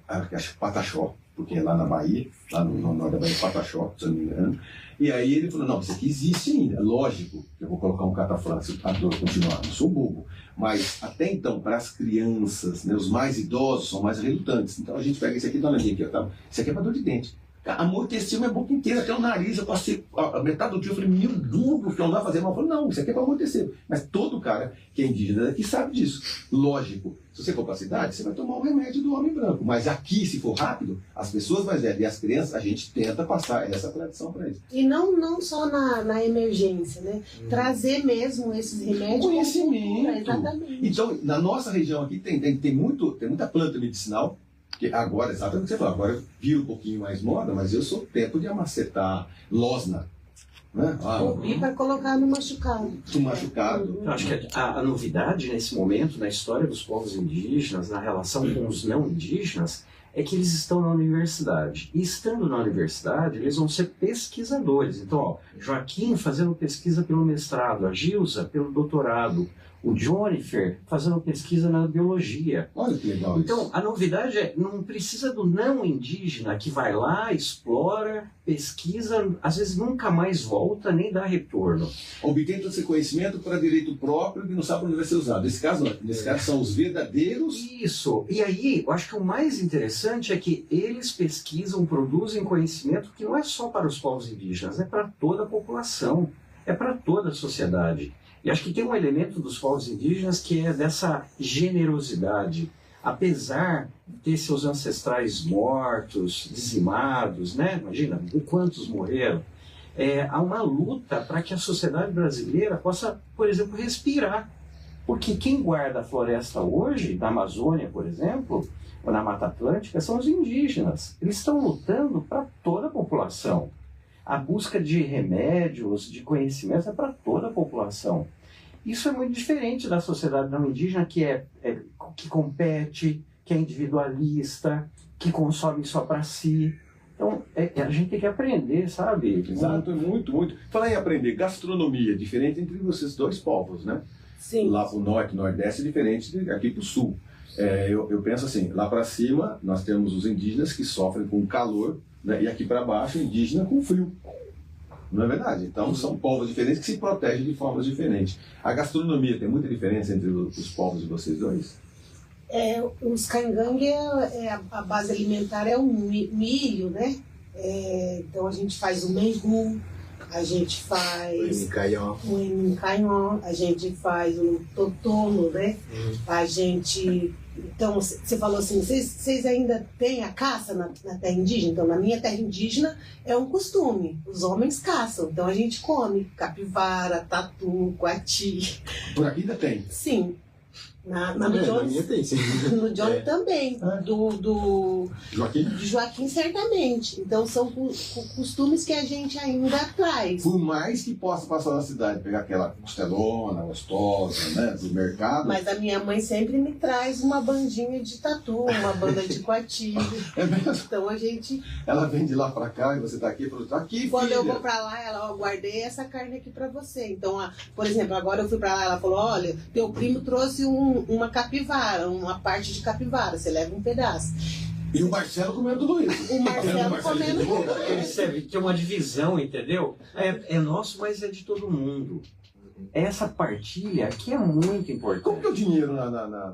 acho que Pataxó, porque é lá na Bahia, lá no norte da Bahia, Pataxó, se eu não me engano. E aí ele falou, não, isso aqui existe ainda. Lógico que eu vou colocar um cataflexo para continuar, não sou bobo. Mas até então, para as crianças, né, os mais idosos são mais relutantes. Então a gente pega esse aqui, dá uma olhadinha aqui, ó, tá? Isso aqui é para dor de dente. Amorteceu minha boca inteira, até o nariz. Eu passei a metade do dia, eu falei, meu Deus, o que não vai fazer mal? Eu falei, não, isso aqui é para amortecer. Mas todo cara que é indígena daqui sabe disso. Lógico, se você for para a cidade, você vai tomar o remédio do homem branco. Mas aqui, se for rápido, as pessoas mais velhas e as crianças, a gente tenta passar essa tradição para eles. E não só na emergência, né? Trazer mesmo esses remédios. Conhecimento. Exatamente. Então, na nossa região aqui tem muita planta medicinal. Que agora, exatamente o que você falou, agora vira um pouquinho mais moda, mas eu sou tempo de amacetar losna. Né? E para colocar no machucado. No machucado. Eu acho que a novidade nesse momento, na história dos povos indígenas, na relação com os não indígenas, é que eles estão na universidade. E estando na universidade, eles vão ser pesquisadores. Então, ó, Joaquim fazendo pesquisa pelo mestrado, a Gilza pelo doutorado, o Jonifer fazendo pesquisa na biologia. Olha que legal. Então, a novidade é, não precisa do não indígena que vai lá, explora, pesquisa, às vezes nunca mais volta, nem dá retorno. Obtém todo esse conhecimento para direito próprio e não sabe onde vai ser usado. Nesse caso, são os verdadeiros... Isso. E aí, eu acho que o mais interessante é que eles pesquisam, produzem conhecimento que não é só para os povos indígenas, é para toda a população, é para toda a sociedade. E acho que tem um elemento dos povos indígenas que é dessa generosidade. Apesar de ter seus ancestrais mortos, dizimados, né? Imagina, quantos morreram. Há uma luta para que a sociedade brasileira possa, por exemplo, respirar. Porque quem guarda a floresta hoje, na Amazônia, por exemplo, ou na Mata Atlântica, são os indígenas. Eles estão lutando para toda a população. A busca de remédios, de conhecimentos é para toda a população. Isso é muito diferente da sociedade não indígena, que compete, que é individualista, que consome só para si. Então, a gente tem que aprender, sabe? Exato, muito, muito. Falar em aprender, gastronomia, diferente entre vocês dois povos, né? Sim. Lá para o norte, nordeste, é diferente aqui para o sul. Eu penso assim, lá para cima nós temos os indígenas que sofrem com calor, né? E aqui para baixo, indígena com frio. Não é verdade? Então são povos diferentes que se protegem de formas diferentes. A gastronomia tem muita diferença entre os povos de vocês dois? Os caingangue, a base alimentar é o milho, né? Então a gente faz o mengu, a gente faz o encaió, a gente faz o totono, né? A gente... Então, você falou assim, vocês ainda têm a caça na terra indígena? Então, na minha terra indígena é um costume. Os homens caçam, então a gente come capivara, tatu, coati. Por aqui ainda tem? Sim. No Johnny tem, sim. No Johnny também. Do Joaquim, certamente. Então, são costumes que a gente ainda traz. Por mais que possa passar na cidade, pegar aquela costelona gostosa, né, do mercado. Mas a minha mãe sempre me traz uma bandinha de tatu, uma banda de coati. É mesmo? Então, a gente... Ela vem de lá pra cá e você tá aqui e falou, tá aqui, quando filha. eu vou pra lá, ela, guardei essa carne aqui pra você. Então, por exemplo, agora eu fui pra lá, ela falou, olha, teu primo trouxe uma capivara, uma parte de capivara, você leva um pedaço. E o Marcelo comendo tudo isso. O Marcelo comendo tudo isso. Percebe que é uma divisão, entendeu? É nosso, mas é de todo mundo. Essa partilha que é muito importante. Como que é o dinheiro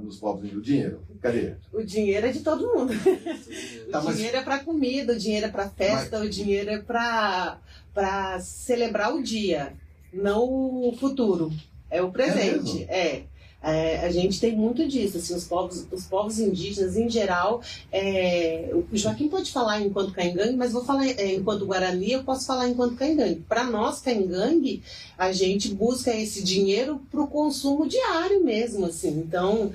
nos povos? O dinheiro? Cadê? O dinheiro é de todo mundo. O dinheiro é para comida, o dinheiro é para festa, o dinheiro é para celebrar o dia, não o futuro. É o presente. A gente tem muito disso, assim, os povos indígenas em geral. O Joaquim pode falar enquanto caingangue, mas vou falar enquanto Guarani, eu posso falar enquanto caingangue. Para nós, caingangue, a gente busca esse dinheiro para o consumo diário mesmo, assim. Então,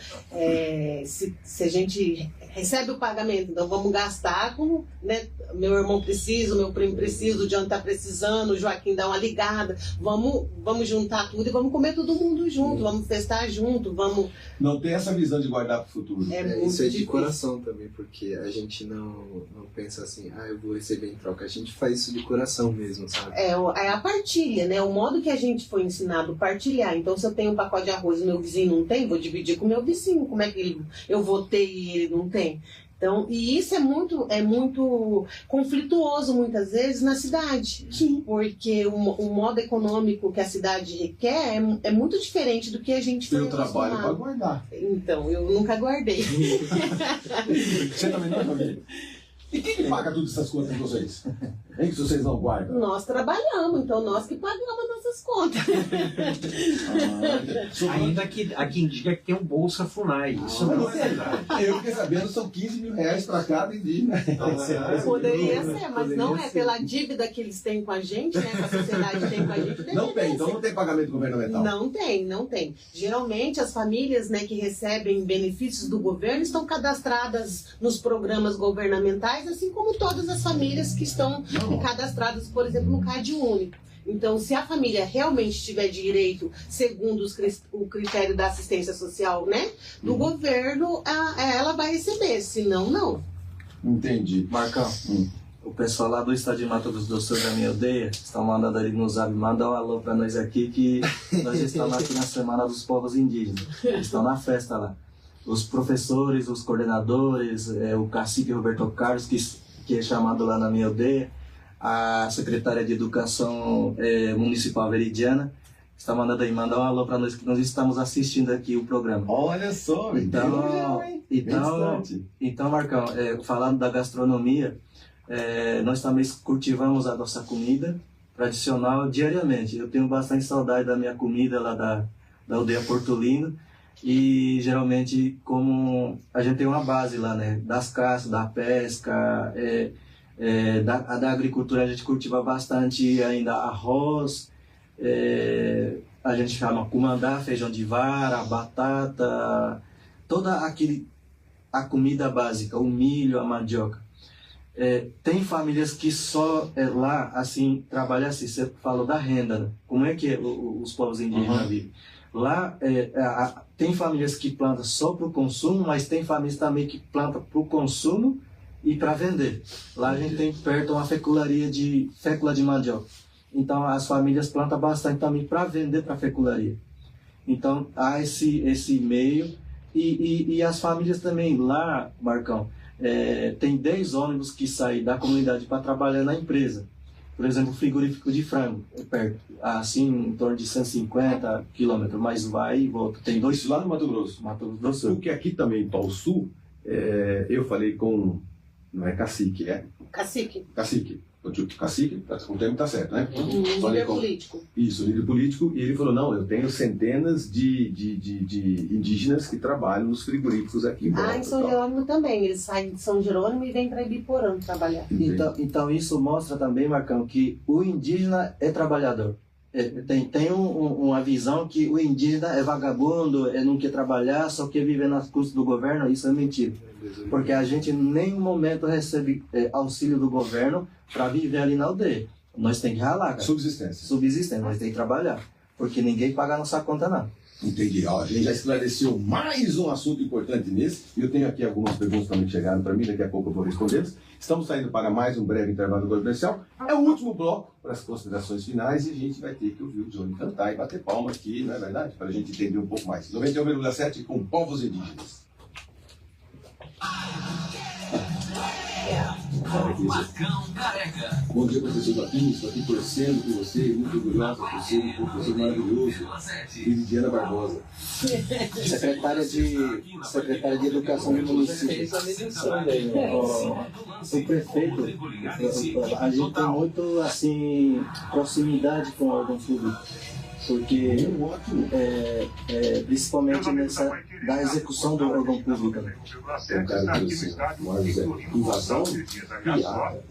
se a gente recebe o pagamento, então vamos gastar com, né, meu irmão precisa, meu primo precisa, o John está precisando, o Joaquim dá uma ligada, vamos juntar tudo e vamos comer todo mundo junto, vamos festar junto, vamos... Não tem essa visão de guardar para o futuro. Isso é de coração também, porque a gente não pensa assim, eu vou receber em troca, a gente faz isso de coração mesmo, sabe? É a partilha, né? O modo que a gente foi ensinado a partilhar. Então, se eu tenho um pacote de arroz e meu vizinho não tem, vou dividir com o meu vizinho. Como é que eu vou ter e ele não tem? Então, e isso é muito conflituoso muitas vezes na cidade. Sim. Porque o modo econômico que a cidade requer é muito diferente do que a gente foi acostumado. Eu trabalho para guardar. Então, eu nunca guardei. Você também não, família? E quem paga todas essas contas de vocês? Hein, que vocês não guardam? Nós trabalhamos, então nós que pagamos nossas contas. Ainda que há quem diga que tem um Bolsa FUNAI. Isso não é verdade. Eu fiquei sabendo, são 15 mil reais para cada indígena. Poderia ser, mas não é pela dívida que eles têm com a gente, né? Que a sociedade tem com a gente. Não tem, então não tem pagamento governamental. Não tem, não tem. Geralmente as famílias, né, que recebem benefícios do governo estão cadastradas nos programas governamentais, assim como todas as famílias que estão cadastradas, por exemplo, no CAD Único. Então, se a família realmente tiver direito, segundo o critério da assistência social, né, do governo, ela vai receber, senão não. Entendi. Marcão, o pessoal lá do estado de Mato Grosso do Sul da minha aldeia estão mandando ali no Zap, manda um alô para nós aqui, que nós estamos aqui na Semana dos Povos Indígenas. Estão na festa lá. Os professores, os coordenadores, o cacique Roberto Carlos, que é chamado lá na minha aldeia, a secretária de Educação Municipal Veridiana, está mandando aí, mandar um alô para nós, que nós estamos assistindo aqui o programa. Olha só, então Marcão, falando da gastronomia, nós também cultivamos a nossa comida tradicional diariamente. Eu tenho bastante saudade da minha comida lá da aldeia Porto Lindo, e geralmente, como a gente tem uma base lá, né, das caças, da pesca, da agricultura, a gente cultiva bastante ainda arroz, a gente chama cumandá, feijão de vara, batata, toda a comida básica, o milho, a mandioca. Tem famílias que só lá, assim, trabalham assim, você falou da renda, né? Como é que os povos indígenas vivem? Lá tem famílias que plantam só para o consumo, mas tem famílias também que plantam para o consumo e para vender. Lá a gente tem perto uma fécula de mandioca. Então as famílias plantam bastante também para vender para a fecularia. Então há esse meio. E as famílias também lá, Marcão, tem 10 ônibus que saem da comunidade para trabalhar na empresa. Por exemplo, o frigorífico de frango, perto, assim, em torno de 150 quilômetros, mas vai e volta. Tem 2 Isso lá no Mato Grosso. Mato Grosso do Sul. Porque aqui também, em Pau Sul, eu falei com... Não é cacique, Cacique. Cacique. Cacique, o termo está certo, né? Líder político. Isso, líder político. E ele falou, não, eu tenho centenas de indígenas que trabalham nos frigoríficos aqui em volta. Em São Jerônimo também. Eles saem de São Jerônimo e vêm para Ibiporã trabalhar. Então isso mostra também, Marcão, que o indígena é trabalhador. Tem uma visão que o indígena é vagabundo, não quer trabalhar, só quer viver nas custas do governo. Isso é mentira. Porque a gente em nenhum momento recebe auxílio do governo para viver ali na aldeia. Nós temos que ralar, cara. Subsistência, nós temos que trabalhar. Porque ninguém paga a nossa conta, não. Entendi. A gente já esclareceu mais um assunto importante nesse. E eu tenho aqui algumas perguntas também que chegaram para mim, daqui a pouco eu vou respondê-las. Estamos saindo para mais um breve intervalo comercial. É o último bloco para as considerações finais e a gente vai ter que ouvir o Johnny cantar e bater palma aqui, não é verdade? Para a gente entender um pouco mais. 91,7 com povos indígenas. Marcão Careca. Bom dia, professor Joaquim. Estou aqui torcendo por você, muito orgulhosa por ser um professor maravilhoso. Lidiana Barbosa. Secretária de Educação do município. Fez a medição dele, né? O prefeito, a gente tem muito, assim, proximidade com o órgão público. Porque, principalmente da execução do órgão público. Né? O cara disse assim, invasão, piada.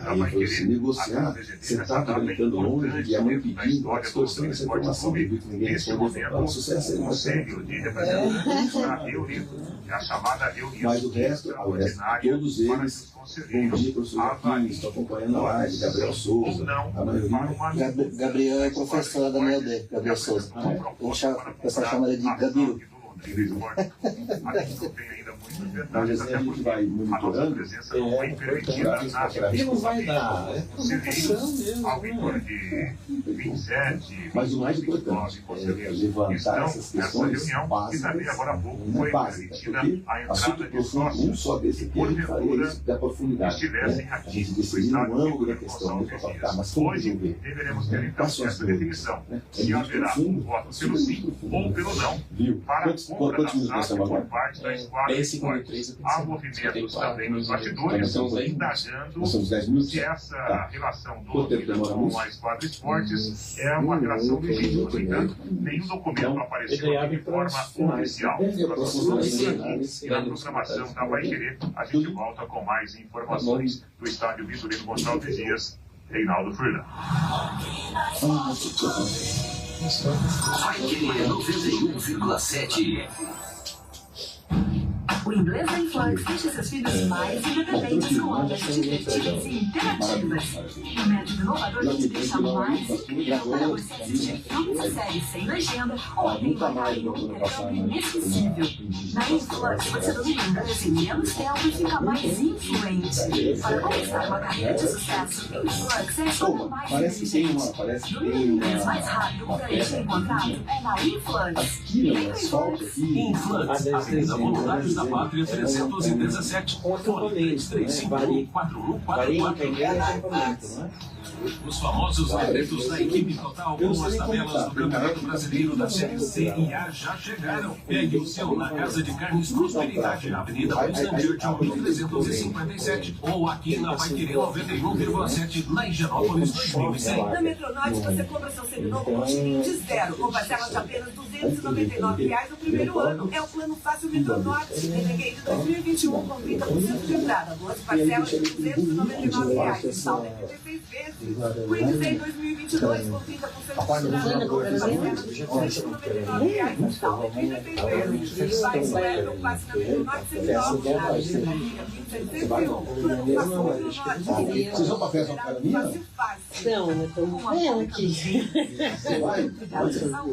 Aí ele falou assim, negociar, você está brincando longe e a mãe pedindo, distorcendo essa informação, que ninguém respondeu. O sucesso é Conselho de Representantes para reunir a chamada reunião. Mas o resto, todos eles, bom dia, professor Joaquim, estou acompanhando a live, Gabriel Souza, a maioria. Gabriel é professora da minha aldeia, Gabriel Souza. O pessoal chama ele de Gabiru. Mas assim a gente vai monitorando. E não vai dar, Mas o mais importante é levantar essas questões básicas, não é básicas, porque assunto profundo, um só desse aqui, a gente faria isso da profundidade. Né? A gente decidir um ângulo da questão, mas como resolver? Quais são as dúvidas? É muito profundo, ou pelo não. Viu? Quantos Quantos minutos nós estamos agora? Por parte da Esquadra Esportes. Há movimentos também nos bastidores, indagando nós somos 10 minutos? se essa Tá. relação do Quanto tempo Londrina demora com isso? a Esquadra Esportes é uma relação legítima. No entanto, nenhum documento apareceu aqui de forma oficial. E na programação da Vai Querer, a gente volta com mais informações do estádio Vitorino Gonçalves Dias, Reinaldo Furlan. Vai Querer 91,7. O inglês da Influx deixa seus filhos mais independentes com aulas divertidas e interativas. O método inovador que te deixa mais incrível para você assistir filmes e séries sem legenda ou tem uma carinho intercâmbio inesquecível. Na Influx você domina o inglês em menos tempo e fica mais influente. Para conquistar uma carreira de sucesso, Influx é a escolha mais inteligente. Domine o inglês mais rápido com garantia em contrato é na Influx. Influx, Avenida Voluntários da Pátria 317, fone 33541444. Os famosos decretos da equipe total com as tabelas do Campeonato Brasileiro da Série C e A já chegaram. Pegue o seu na Casa de Carnes Prosperidade, Avenida Winston Churchill, 1357, ou aqui na Vai Querer 91,7, na Higienópolis 2100. Na Metronorte você compra seu seminovo continente zero, com parcelas de apenas R$ 299 no primeiro ano. É o plano fácil Metronorte, Renegade 2021 com 30% de entrada, 12 parcelas de R$ 299, e saldo em 36 vezes. Cuide em 2022 com 30% de entrada, 12 parcelas de R$ 299, e saldo em 36 vezes. Vai escolher no passe na Metronorte Seminove, na Avenida Paulista 2701. Plano fácil Metronorte. Vocês vão pra festa com a Carolina? Não, eu tô vendo aqui. Você vai?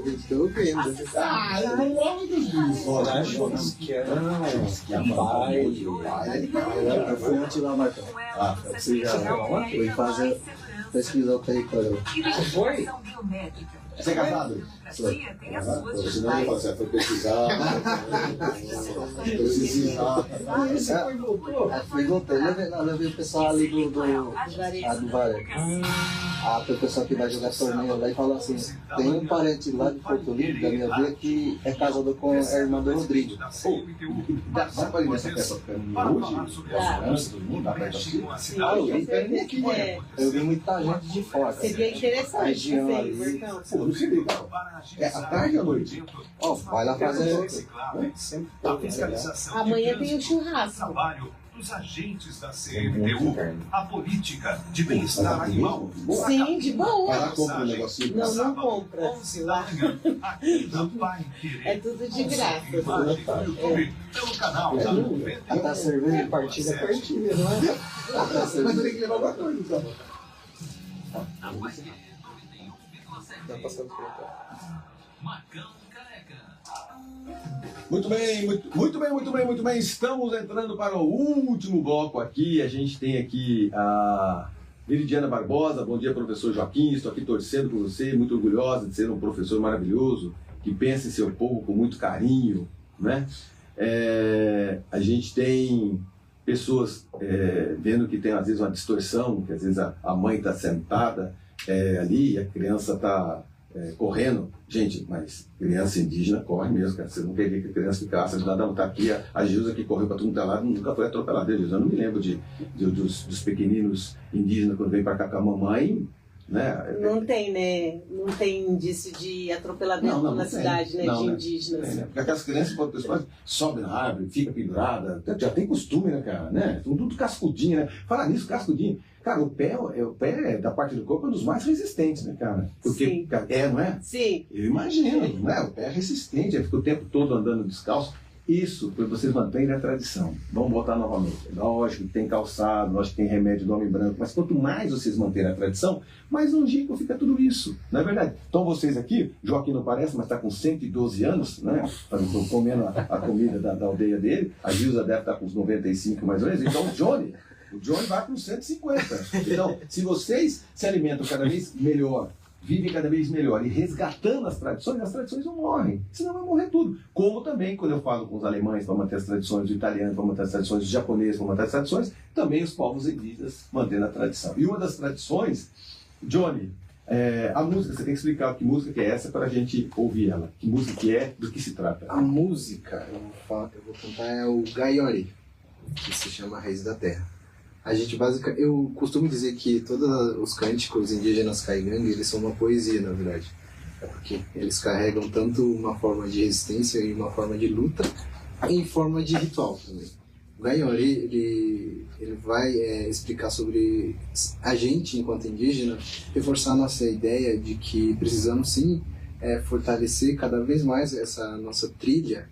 Estou vendo. Ah, eu não gosto dos vídeos. Eu fui antes lá, Marcão. Você já foi fazer pesquisar o território. Foi? Você é casado? Você Senão eu ia falar assim, foi pesquisar. Fui voltei. Levei o pessoal ali do Varé. O pessoal que vai jogar torneio lá e falou assim: tem um parente lá de Porto Lindo, da minha vila, que é casado com a irmã do Rodrigo. Dá pra ir nessa festa hoje? Dá pra ir aqui? Eu vi muita gente de fora. Seria interessante Região ver, ali. Marcão. Pô, não sei legal. É à tarde ou à noite? Ó, vai lá fazer. A fiscalização Amanhã tem o churrasco. trabalho dos agentes da CMTU, a política de bem-estar animal. Sim, de boa. Vai lá, compra um negocinho. Não compra. 11 da manhã, aqui na Vai Querer. É tudo de graça. Imagem no YouTube, pelo canal da 91. Até a cerveja partida é partida, não é? Mas eu tenho que levar alguma coisa, então. Tá passando por aqui. Macão Careca. Muito bem. Estamos entrando para o último bloco aqui. A gente tem aqui a Meridiana Barbosa. Bom dia, professor Joaquim. Estou aqui torcendo por você, muito orgulhosa de ser um professor maravilhoso, que pensa em seu povo com muito carinho, né? A gente tem pessoas vendo que tem às vezes uma distorção, que às vezes a mãe está sentada ali e a criança está correndo. Gente, mas criança indígena corre mesmo, cara. Você não quer ver que a criança fica ajudando a montar aqui. A Gilza que correu para tudo que lado nunca foi atropelada. Eu não me lembro dos pequeninos indígenas quando vem para cá com a mamãe, né? Não tem, né? Não tem indício de atropelamento na cidade, né? De indígenas. Porque aquelas crianças, quando o pessoal sobe na árvore, fica pendurada, já tem costume, né, cara? Né? Tudo cascudinho, né? Fala nisso, cascudinho. Cara, o pé da parte do corpo é um dos mais resistentes, né, cara? Porque, Sim. não é? Sim. Eu imagino, né? O pé é resistente, fica o tempo todo andando descalço. Isso, porque vocês mantêm a tradição. Vamos botar novamente. Lógico que tem calçado, lógico que tem remédio do homem branco, mas quanto mais vocês manterem a tradição, mais longínquo fica tudo isso. Não é verdade? Então vocês aqui, Joaquim não parece, mas está com 112 anos, né? Comendo a comida da aldeia dele. A Gilza deve estar com uns 95 mais ou menos. Então o Johnny vai com 150. Então, se vocês se alimentam cada vez melhor, vivem cada vez melhor e resgatando as tradições não morrem. Senão vai morrer tudo. Como também, quando eu falo com os alemães para manter as tradições, os italianos para manter as tradições, os japoneses para manter as tradições, também os povos indígenas mantendo a tradição. E uma das tradições, Johnny, A música, você tem que explicar que música que é essa para a gente ouvir ela. Que música que é, do que se trata. A música, eu vou cantar, é o Gaiori, que se chama Raiz da Terra. Eu costumo dizer que todos os cânticos indígenas Caigangue, eles são uma poesia, na verdade. É porque eles carregam tanto uma forma de resistência e uma forma de luta, em forma de ritual também. O Gaiori, ele vai explicar sobre a gente, enquanto indígena, reforçar a nossa ideia de que precisamos sim fortalecer cada vez mais essa nossa trilha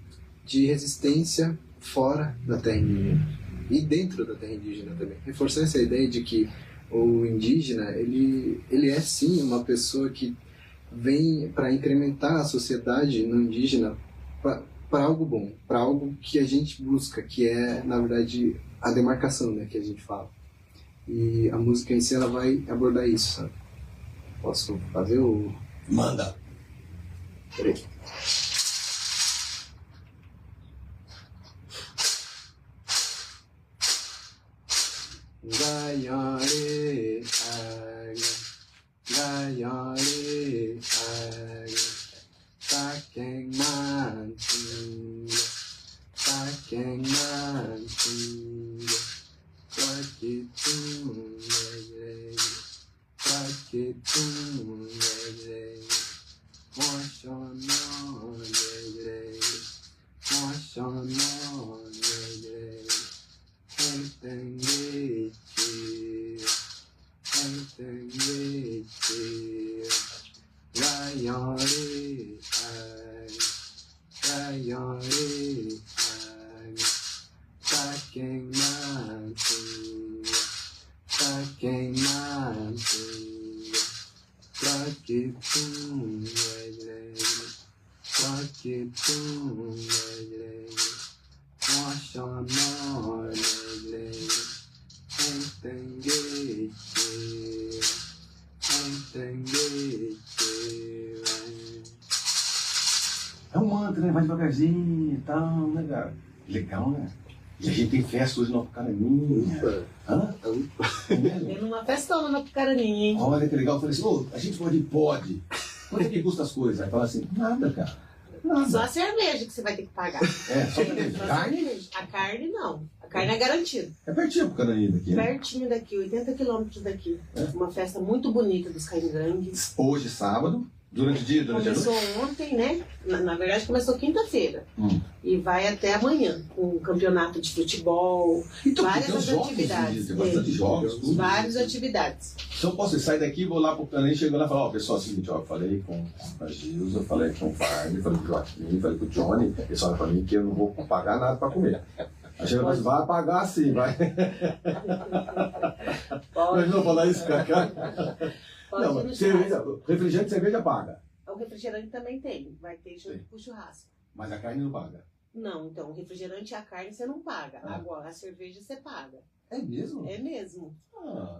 de resistência fora da terra indígena e dentro da terra indígena também. Reforçar essa ideia de que o indígena, ele é sim uma pessoa que vem para incrementar a sociedade no indígena para algo bom, para algo que a gente busca, que é, na verdade, a demarcação, né, que a gente fala. E a música em si, ela vai abordar isso, sabe? Posso fazer o... Manda! Peraí. Gaiori, Gaiori, Taken mantiga, Taken mantiga, Plaquitum, Plaquitum, Mochono, Mochono, Entendi, Gaiori, Gaiori, Taken mantiga, Taken mantiga, Plaquitum, Plaquitum, Mochono, Entendi, entendi. É um mantra, né? Vai devagarzinho e tal, né, cara? Legal, né? E a gente tem festa hoje no Apucaraninha. Hã? Tem uma festona no Apucaraninha, hein? Olha que legal. Eu falei assim, a gente pode? Pode. Quanto é que custa as coisas? Aí fala assim, nada, cara. Nada. Só a cerveja que você vai ter que pagar. Só cerveja. Carne? A carne não. A carne é garantida. É pertinho a Apucaraninha daqui, né? Pertinho daqui, 80 quilômetros daqui. Uma festa muito bonita dos Caigangues. Hoje, sábado, durante o dia, durante a noite? Começou ontem, né? Na verdade, começou quinta-feira. E vai até amanhã, com um campeonato de futebol, então, várias atividades. Tem bastante jogos, tudo. Várias atividades. Então, posso sair daqui, vou lá pro Apucaraninha, chego lá e falo, pessoal, é o seguinte, eu falei com a Gilza, falei com o Farney, falei com o Joaquim, falei com o Johnny, eles falaram pra mim que eu não vou pagar nada pra comer. A gente vai pagar sim, vai. Mas não falar isso, Cacá. Não, mas refrigerante e cerveja paga. O refrigerante também tem, vai ter junto com o churrasco. Mas a carne não paga? Não, então o refrigerante e a carne você não paga. Agora a cerveja você paga. É mesmo? É mesmo.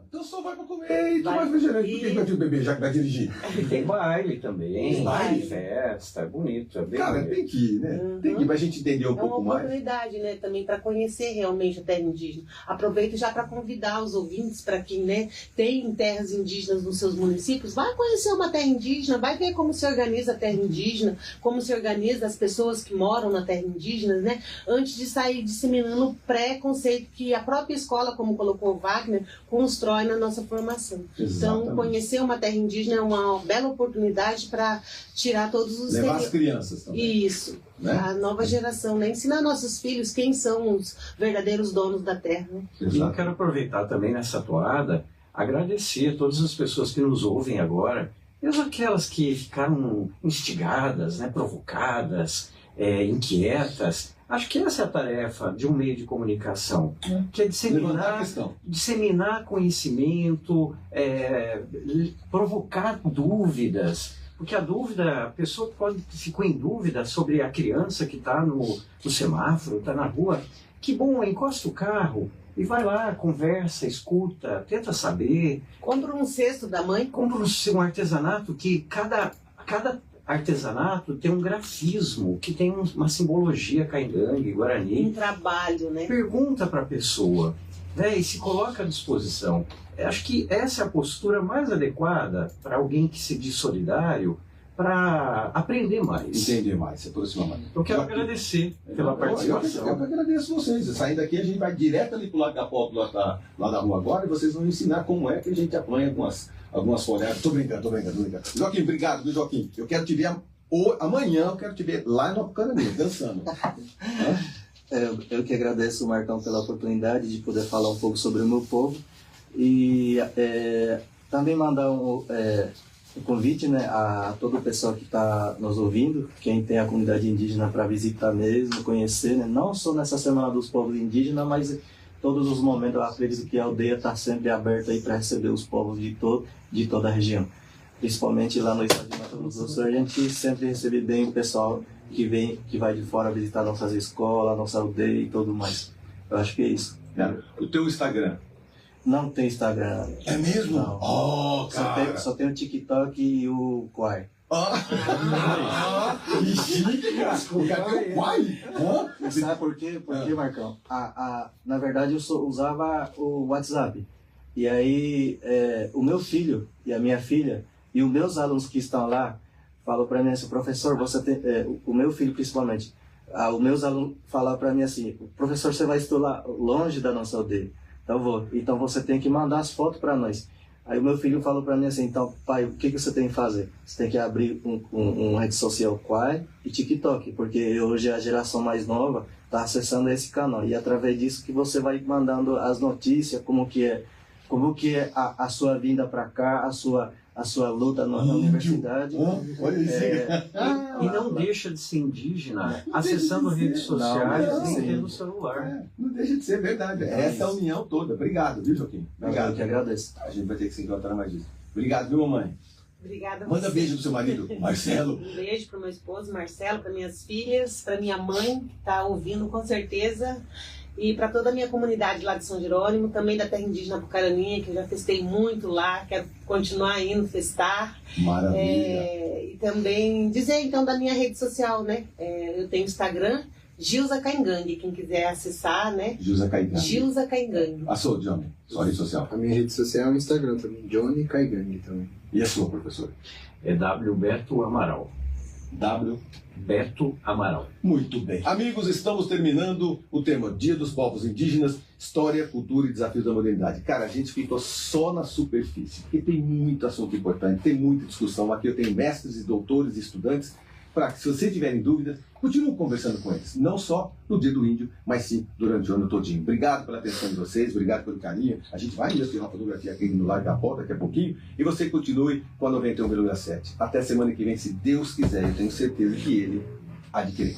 Então só vai pra comer e tomar refrigerante. Por que vai ter o bebê já que vai dirigir? Tem baile também, tem baile, festa, é bonito. É bem cara, bonito. tem que ir, né? Tem que ir pra gente entender um pouco mais. É uma oportunidade, né, também para conhecer realmente a terra indígena. Aproveito já para convidar os ouvintes para quem, né, tem terras indígenas nos seus municípios, vai conhecer uma terra indígena, vai ver como se organiza a terra indígena, como se organiza as pessoas que moram na terra indígena, né, antes de sair disseminando o preconceito que a própria escola, como colocou o Wagner, constrói na nossa formação. Exatamente. Então, conhecer uma terra indígena é uma bela oportunidade para tirar todos os... Levar as crianças também. Isso. Né? A nova geração, né? Ensinar nossos filhos quem são os verdadeiros donos da terra. Né? E eu quero aproveitar também nessa toada, agradecer a todas as pessoas que nos ouvem agora, mesmo aquelas que ficaram instigadas, né, provocadas, inquietas. Acho que essa é a tarefa de um meio de comunicação, que é disseminar conhecimento, provocar dúvidas. Porque a dúvida, a pessoa ficou em dúvida sobre a criança que está no semáforo, está na rua. Que bom, encosta o carro e vai lá, conversa, escuta, tenta saber. Compra um cesto da mãe. Compra um artesanato que cada artesanato tem um grafismo, que tem uma simbologia Caigangue, Guarani. Um trabalho, né? Pergunta para a pessoa. né, e se coloca à disposição. Acho que essa é a postura mais adequada para alguém que se diz solidário, para aprender mais. Entender mais, se aproximar mais. Eu quero agradecer pela participação. Eu que agradeço vocês. Saindo daqui, a gente vai direto ali pro lado da Pop, lá da rua agora, e vocês vão ensinar como é que a gente apanha algumas folhadas. Tô brincando. Joaquim, obrigado, viu, Joaquim? Eu quero te ver amanhã, eu quero te ver lá no Apucarani, dançando. Eu que agradeço, Marcão, pela oportunidade de poder falar um pouco sobre o meu povo. E também mandar um convite, né, a todo o pessoal que está nos ouvindo, quem tem a comunidade indígena para visitar mesmo, conhecer, né, não só nessa Semana dos Povos Indígenas, mas em todos os momentos. Eu acredito que a aldeia está sempre aberta aí para receber os povos de toda a região. Principalmente lá no estado de Mato Grosso do Sul, a gente sempre recebe bem o pessoal que vai de fora visitar nossas escolas, nossa aldeia e tudo mais. Eu acho que é isso. O teu Instagram? Não tem Instagram. É mesmo? Não. Oh, cara. Só tem o TikTok e o Quai. Que chique, cara. O Quai? Sabe por quê? Marcão? Na verdade, eu usava o WhatsApp. E aí, o meu filho e a minha filha e os meus alunos que estão lá falam para mim assim, professor, você tem... o meu filho, principalmente, os meus alunos falam para mim assim, professor, você vai estudar longe da nossa aldeia. Então vou. Então você tem que mandar as fotos para nós. Aí o meu filho falou para mim assim, então pai, o que você tem que fazer? Você tem que abrir um rede social Quai e TikTok, porque hoje a geração mais nova está acessando esse canal. E através disso que você vai mandando as notícias, como que é a sua vinda para cá, a sua luta na universidade. E não deixa de ser indígena acessando redes sociais e tendo celular. Não deixa de ser verdade. Essa é a união toda. Obrigado, viu, Joaquim? Obrigado. Eu que agradeço. A gente vai ter que se encontrar mais disso. Obrigado, viu, mamãe? Obrigada a Manda você. beijo pro seu marido, Marcelo. Um beijo pro meu esposo, Marcelo, para minhas filhas, para minha mãe, que está ouvindo com certeza. E para toda a minha comunidade lá de São Jerônimo, também da terra indígena Apucarani, que eu já festei muito lá, quero continuar indo festar. Maravilha. E também dizer então da minha rede social, né? Eu tenho Instagram, Gilza Caingangue, quem quiser acessar, né? Gilza Caingangue. Gilza Caingangue. A sua, Johnny? Sua rede social? A minha rede social é o Instagram também, Johnny Caingangue também. E a sua, professor? É W. Beto Amaral. W. Beto Amaral. Muito bem. Amigos, estamos terminando o tema Dia dos Povos Indígenas, História, Cultura e Desafios da Modernidade. Cara, a gente ficou só na superfície, porque tem muito assunto importante, tem muita discussão. Aqui eu tenho mestres e doutores e estudantes, para que, se vocês tiverem dúvidas, continuem conversando com eles. Não só no Dia do Índio, mas sim durante o ano todinho. Obrigado pela atenção de vocês, obrigado pelo carinho. A gente vai ainda tirar uma fotografia aqui no Largo da Porta daqui a pouquinho. E você continue com a 91,7. Até semana que vem, se Deus quiser. Eu tenho certeza que Ele há de querer.